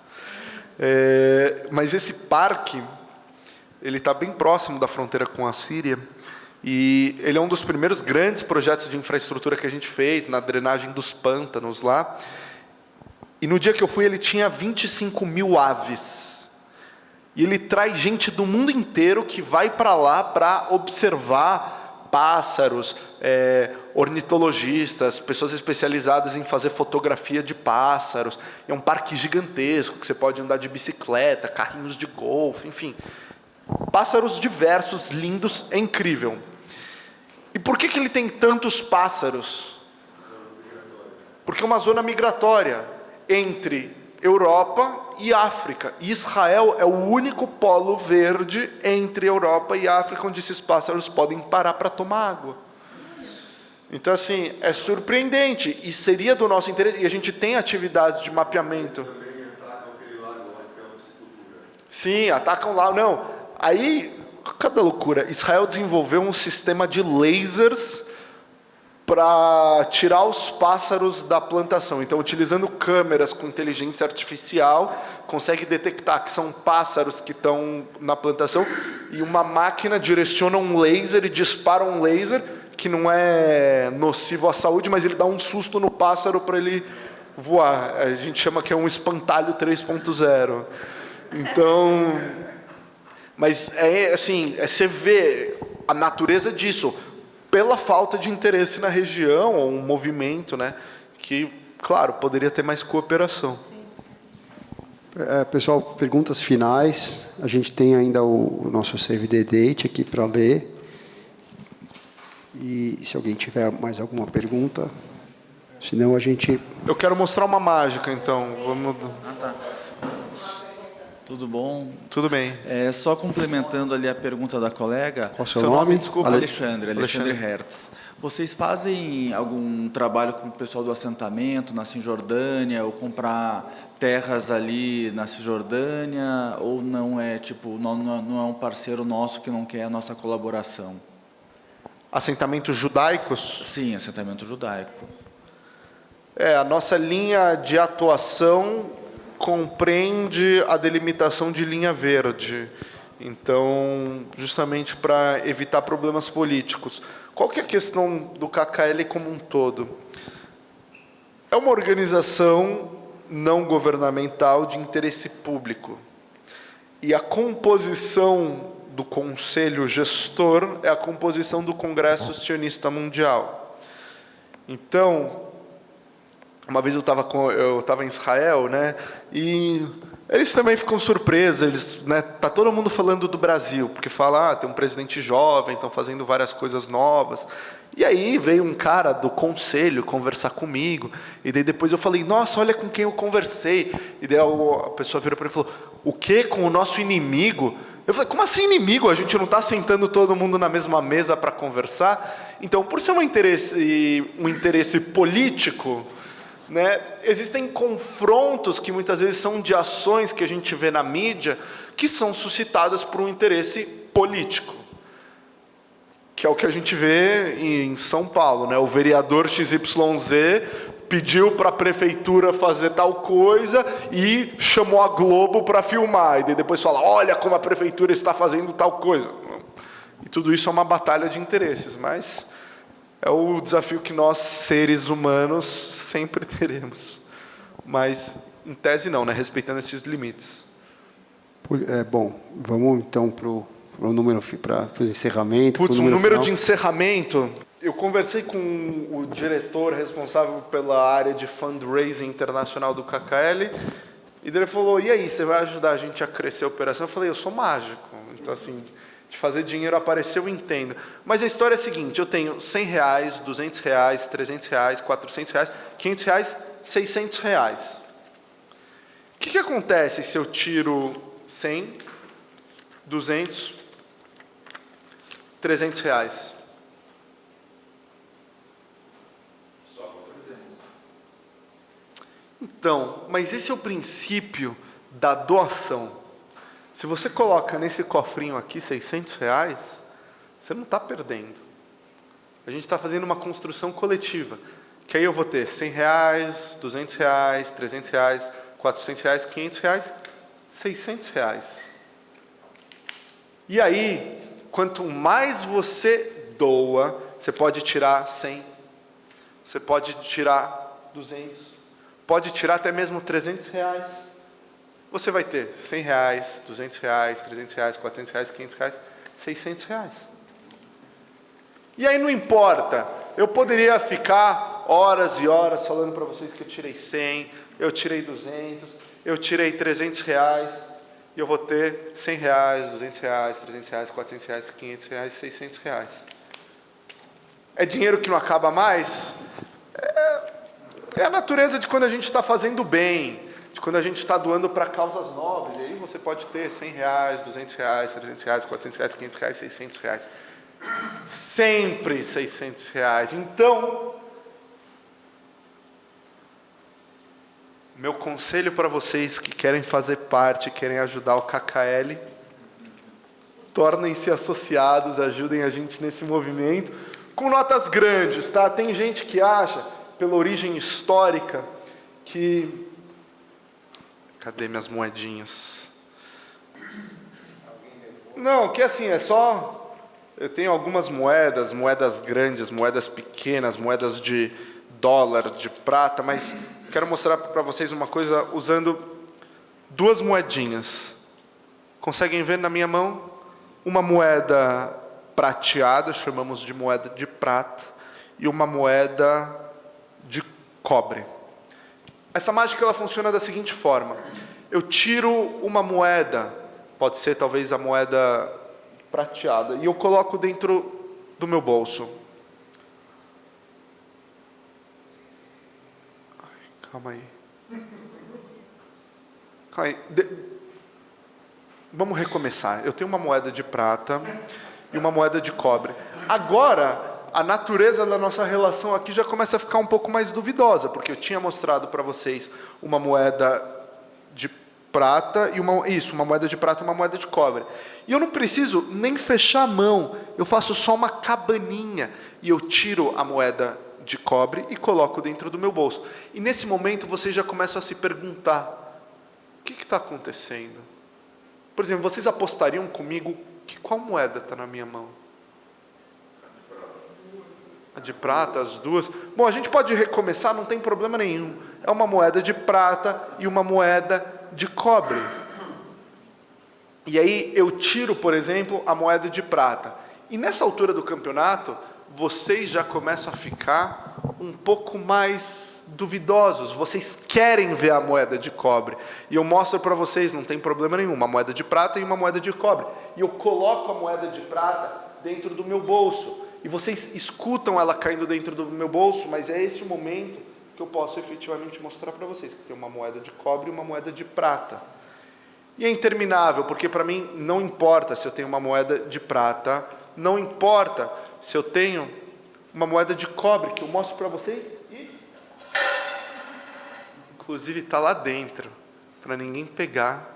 Mas esse parque, ele está bem próximo da fronteira com a Síria, e ele é um dos primeiros grandes projetos de infraestrutura que a gente fez, na drenagem dos pântanos lá. E no dia que eu fui, ele tinha 25 mil aves. E ele traz gente do mundo inteiro que vai para lá para observar pássaros, ornitologistas, pessoas especializadas em fazer fotografia de pássaros. É um parque gigantesco, que você pode andar de bicicleta, carrinhos de golfe, enfim. Pássaros diversos, lindos, é incrível. E por que ele tem tantos pássaros? Porque é uma zona migratória entre Europa e África. E Israel é o único polo verde entre Europa e África onde esses pássaros podem parar para tomar água. Então, assim, é surpreendente e seria do nosso interesse. E a gente tem atividades de mapeamento. Sim, atacam lá. Não, aí, cada loucura. Israel desenvolveu um sistema de lasers para tirar os pássaros da plantação. Então, utilizando câmeras com inteligência artificial, consegue detectar que são pássaros que estão na plantação e uma máquina direciona um laser e dispara um laser que não é nocivo à saúde, mas ele dá um susto no pássaro para ele voar. A gente chama que é um espantalho 3.0. Então, mas assim, você vê a natureza disso, pela falta de interesse na região, ou um movimento, né, que, claro, poderia ter mais cooperação. Pessoal, perguntas finais. A gente tem ainda o nosso Save the Date aqui para ler. E se alguém tiver mais alguma pergunta, senão a gente... Eu quero mostrar uma mágica, então. Vamos... Tá. Tudo bom? Tudo bem. Só complementando ali a pergunta da colega. Qual o seu nome? Desculpa. Alexandre Hertz. Vocês fazem algum trabalho com o pessoal do assentamento na Cisjordânia, ou comprar terras ali na Cisjordânia, ou não é não é um parceiro nosso que não quer a nossa colaboração? Assentamentos judaicos? Sim, assentamento judaico. A nossa linha de atuação compreende a delimitação de linha verde. Então, justamente para evitar problemas políticos. Qual que é a questão do KKL como um todo? É uma organização não governamental de interesse público. E a composição do conselho gestor é a composição do Congresso Sionista Mundial. Então, uma vez eu estava em Israel, né, e eles também ficam surpresos, tá todo mundo falando do Brasil, porque fala, tem um presidente jovem, estão fazendo várias coisas novas. E aí veio um cara do conselho conversar comigo, e daí depois eu falei, nossa, olha com quem eu conversei. E daí a pessoa virou para mim e falou, o quê? Com o nosso inimigo? Eu falei, como assim inimigo? A gente não está sentando todo mundo na mesma mesa para conversar? Então, por ser um interesse político, né, existem confrontos que muitas vezes são de ações que a gente vê na mídia que são suscitadas por um interesse político, que é o que a gente vê em São Paulo, né? O vereador XYZ pediu para a prefeitura fazer tal coisa e chamou a Globo para filmar, e daí depois fala, olha como a prefeitura está fazendo tal coisa. E tudo isso é uma batalha de interesses, mas é o desafio que nós, seres humanos, sempre teremos. Mas, em tese, não, né? Respeitando esses limites. Bom, vamos então para o número, para os encerramentos. Putz, um número de encerramento. Eu conversei com o diretor responsável pela área de fundraising internacional do KKL, e ele falou, e aí, você vai ajudar a gente a crescer a operação? Eu falei, eu sou mágico, então assim, de fazer dinheiro aparecer eu entendo. Mas a história é a seguinte, eu tenho R$100, R$200, R$300, R$400, R$500, R$600. O que acontece se eu tiro 100, 200, R$300? Então, mas esse é o princípio da doação. Se você coloca nesse cofrinho aqui R$600, você não está perdendo. A gente está fazendo uma construção coletiva. Que aí eu vou ter R$100, R$200, R$300, R$400, R$500, R$600. E aí, quanto mais você doa, você pode tirar 100, você pode tirar 200, pode tirar até mesmo R$300. Você vai ter R$100, R$200, R$300, R$400, R$500, R$600. E aí não importa, eu poderia ficar horas e horas falando para vocês que eu tirei 100, eu tirei 200, eu tirei R$300, e eu vou ter R$100, R$200, R$300, R$400, R$500, R$600. É dinheiro que não acaba mais? É a natureza de quando a gente está fazendo bem, de quando a gente está doando para causas nobres. E aí você pode ter R$100, R$200, R$300, R$400, R$500, R$600. Sempre R$600. Então, meu conselho para vocês que querem fazer parte, querem ajudar o KKL, tornem-se associados, ajudem a gente nesse movimento, com notas grandes, tá? Tem gente que acha, pela origem histórica, que... Cadê minhas moedinhas? Não, que assim, é só... Eu tenho algumas moedas, moedas grandes, moedas pequenas, moedas de dólar, de prata, mas quero mostrar para vocês uma coisa usando 2 moedinhas. Conseguem ver na minha mão? Uma moeda prateada, chamamos de moeda de prata, e uma moeda de cobre. Essa mágica ela funciona da seguinte forma. Eu tiro uma moeda, pode ser talvez a moeda prateada, e eu coloco dentro do meu bolso. Calma aí. Calma aí. Vamos recomeçar. Eu tenho uma moeda de prata e uma moeda de cobre. Agora, a natureza da nossa relação aqui já começa a ficar um pouco mais duvidosa, porque eu tinha mostrado para vocês uma moeda de prata e uma moeda de prata e uma moeda de cobre. E eu não preciso nem fechar a mão, eu faço só uma cabaninha e eu tiro a moeda de cobre e coloco dentro do meu bolso. E nesse momento vocês já começam a se perguntar, o que está acontecendo? Por exemplo, vocês apostariam comigo que qual moeda está na minha mão? A de prata, as duas? Bom, a gente pode recomeçar, não tem problema nenhum. É uma moeda de prata e uma moeda de cobre. E aí eu tiro, por exemplo, a moeda de prata. E nessa altura do campeonato, vocês já começam a ficar um pouco mais duvidosos. Vocês querem ver a moeda de cobre. E eu mostro para vocês, não tem problema nenhum, uma moeda de prata e uma moeda de cobre. E eu coloco a moeda de prata dentro do meu bolso. E vocês escutam ela caindo dentro do meu bolso, mas é esse o momento que eu posso efetivamente mostrar para vocês, que tem uma moeda de cobre e uma moeda de prata. E é interminável, porque para mim não importa se eu tenho uma moeda de prata, não importa se eu tenho uma moeda de cobre, que eu mostro para vocês e... Inclusive está lá dentro, para ninguém pegar.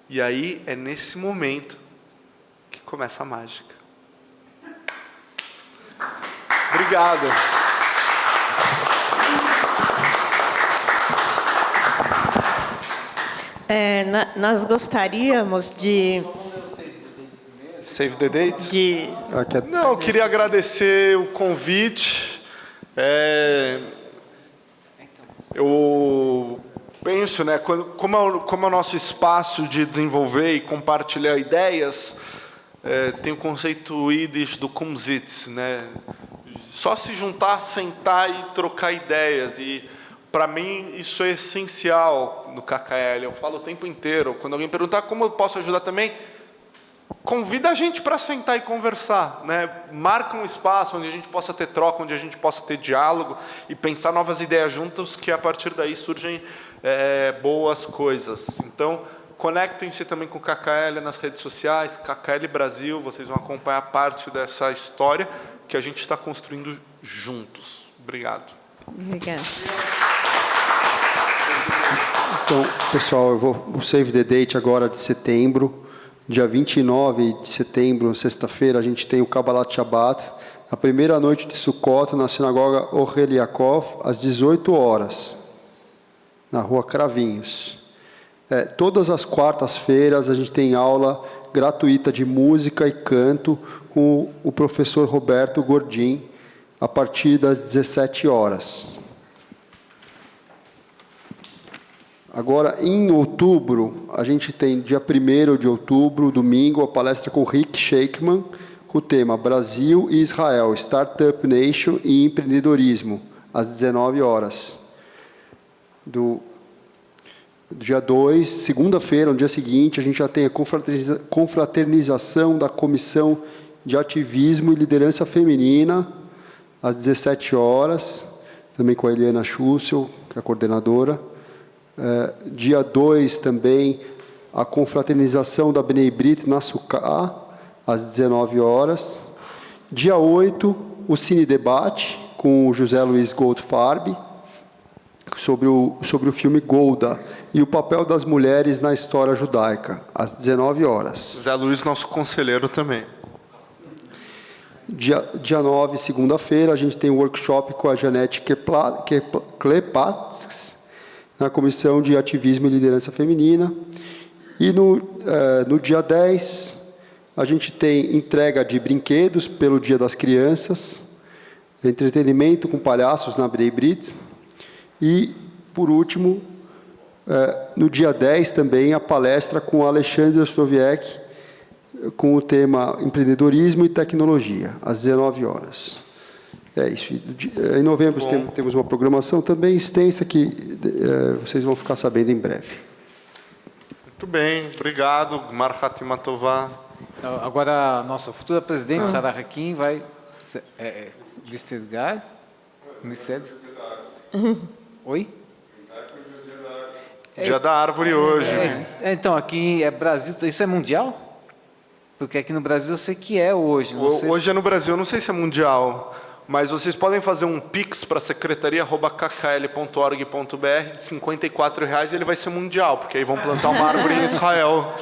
E aí é nesse momento que começa a mágica. Obrigado. Nós gostaríamos de... Save the date? Não, eu queria agradecer o convite. Eu penso, né, como é o nosso espaço de desenvolver e compartilhar ideias, tem o conceito Yiddish do Kumsitz, né? Só se juntar, sentar e trocar ideias. E para mim isso é essencial no KKL. Eu falo o tempo inteiro. Quando alguém perguntar como eu posso ajudar também, convida a gente para sentar e conversar, né? Marca um espaço onde a gente possa ter troca, onde a gente possa ter diálogo e pensar novas ideias juntos, que a partir daí surgem boas coisas. Então, conectem-se também com o KKL nas redes sociais, KKL Brasil, vocês vão acompanhar parte dessa história que a gente está construindo juntos. Obrigado. Obrigada. Então, pessoal, o Save the Date agora de setembro, dia 29 de setembro, sexta-feira, a gente tem o Kabbalat Shabbat, na primeira noite de Sukkot, na sinagoga Ohel Yaakov, às 18 horas, na rua Cravinhos. Todas as quartas-feiras a gente tem aula gratuita de música e canto com o professor Roberto Gordim, a partir das 17 horas. Agora, em outubro, a gente tem, dia 1º de outubro, domingo, a palestra com Rick Shakeman, com o tema Brasil e Israel, Startup Nation e Empreendedorismo, às 19 horas. Do dia 2, segunda-feira, no dia seguinte, a gente já tem a confraternização da Comissão de Ativismo e Liderança Feminina, às 17 horas, também com a Eliana Schussel, que é a coordenadora. Dia 2, também, a confraternização da Bnei Brit na Sukkah, às 19 horas. Dia 8, o Cine Debate, com o José Luiz Goldfarb, sobre o filme Golda e o papel das mulheres na história judaica, às 19 horas. José Luiz, nosso conselheiro também. Dia 9, segunda-feira, a gente tem um workshop com a Janete Klepatz, na Comissão de Ativismo e Liderança Feminina. E no dia 10, a gente tem entrega de brinquedos pelo Dia das Crianças, entretenimento com palhaços na Bnei Brit. E, por último, no dia 10 também, a palestra com Alexandre Ostroviec, com o tema Empreendedorismo e Tecnologia, às 19 horas. É isso. Em novembro temos uma programação também extensa que vocês vão ficar sabendo em breve. Muito bem, obrigado. Mar Hatima Tová. Agora, a nossa futura presidente, Sarah Hakim, vai... Mr. Oi? Dia da Árvore hoje. Então, aqui é Brasil, isso é mundial? Porque aqui no Brasil eu sei que é hoje. Hoje é no Brasil, eu não sei se é mundial, mas vocês podem fazer um pix para secretaria@kkl.org.br de R$54 e ele vai ser mundial, porque aí vão plantar uma árvore em Israel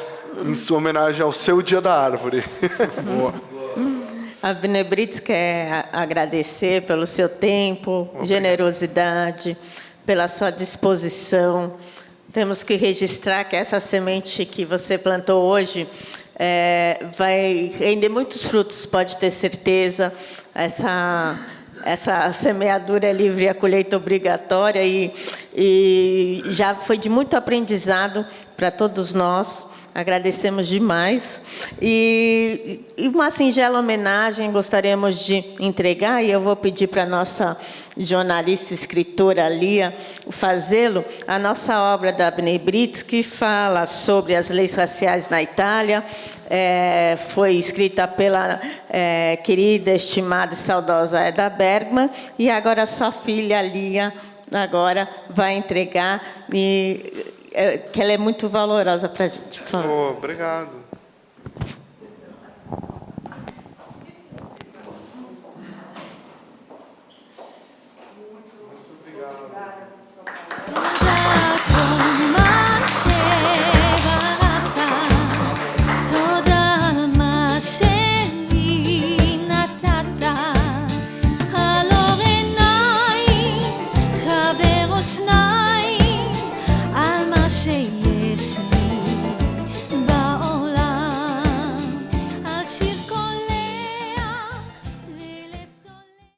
em sua homenagem ao seu Dia da Árvore. Boa. A Bnei Brit quer agradecer pelo seu tempo, generosidade, pela sua disposição. Temos que registrar que essa semente que você plantou hoje vai render muitos frutos, pode ter certeza. Essa semeadura é livre e a colheita obrigatória e já foi de muito aprendizado para todos nós. Agradecemos demais. E uma singela homenagem gostaríamos de entregar, e eu vou pedir para a nossa jornalista e escritora Lia fazê-lo, a nossa obra da Bnei Brit, que fala sobre as leis raciais na Itália, foi escrita pela querida, estimada e saudosa Eda Bergman, e agora sua filha Lia agora vai entregar, que ela é muito valorosa para a gente. Obrigado. Snow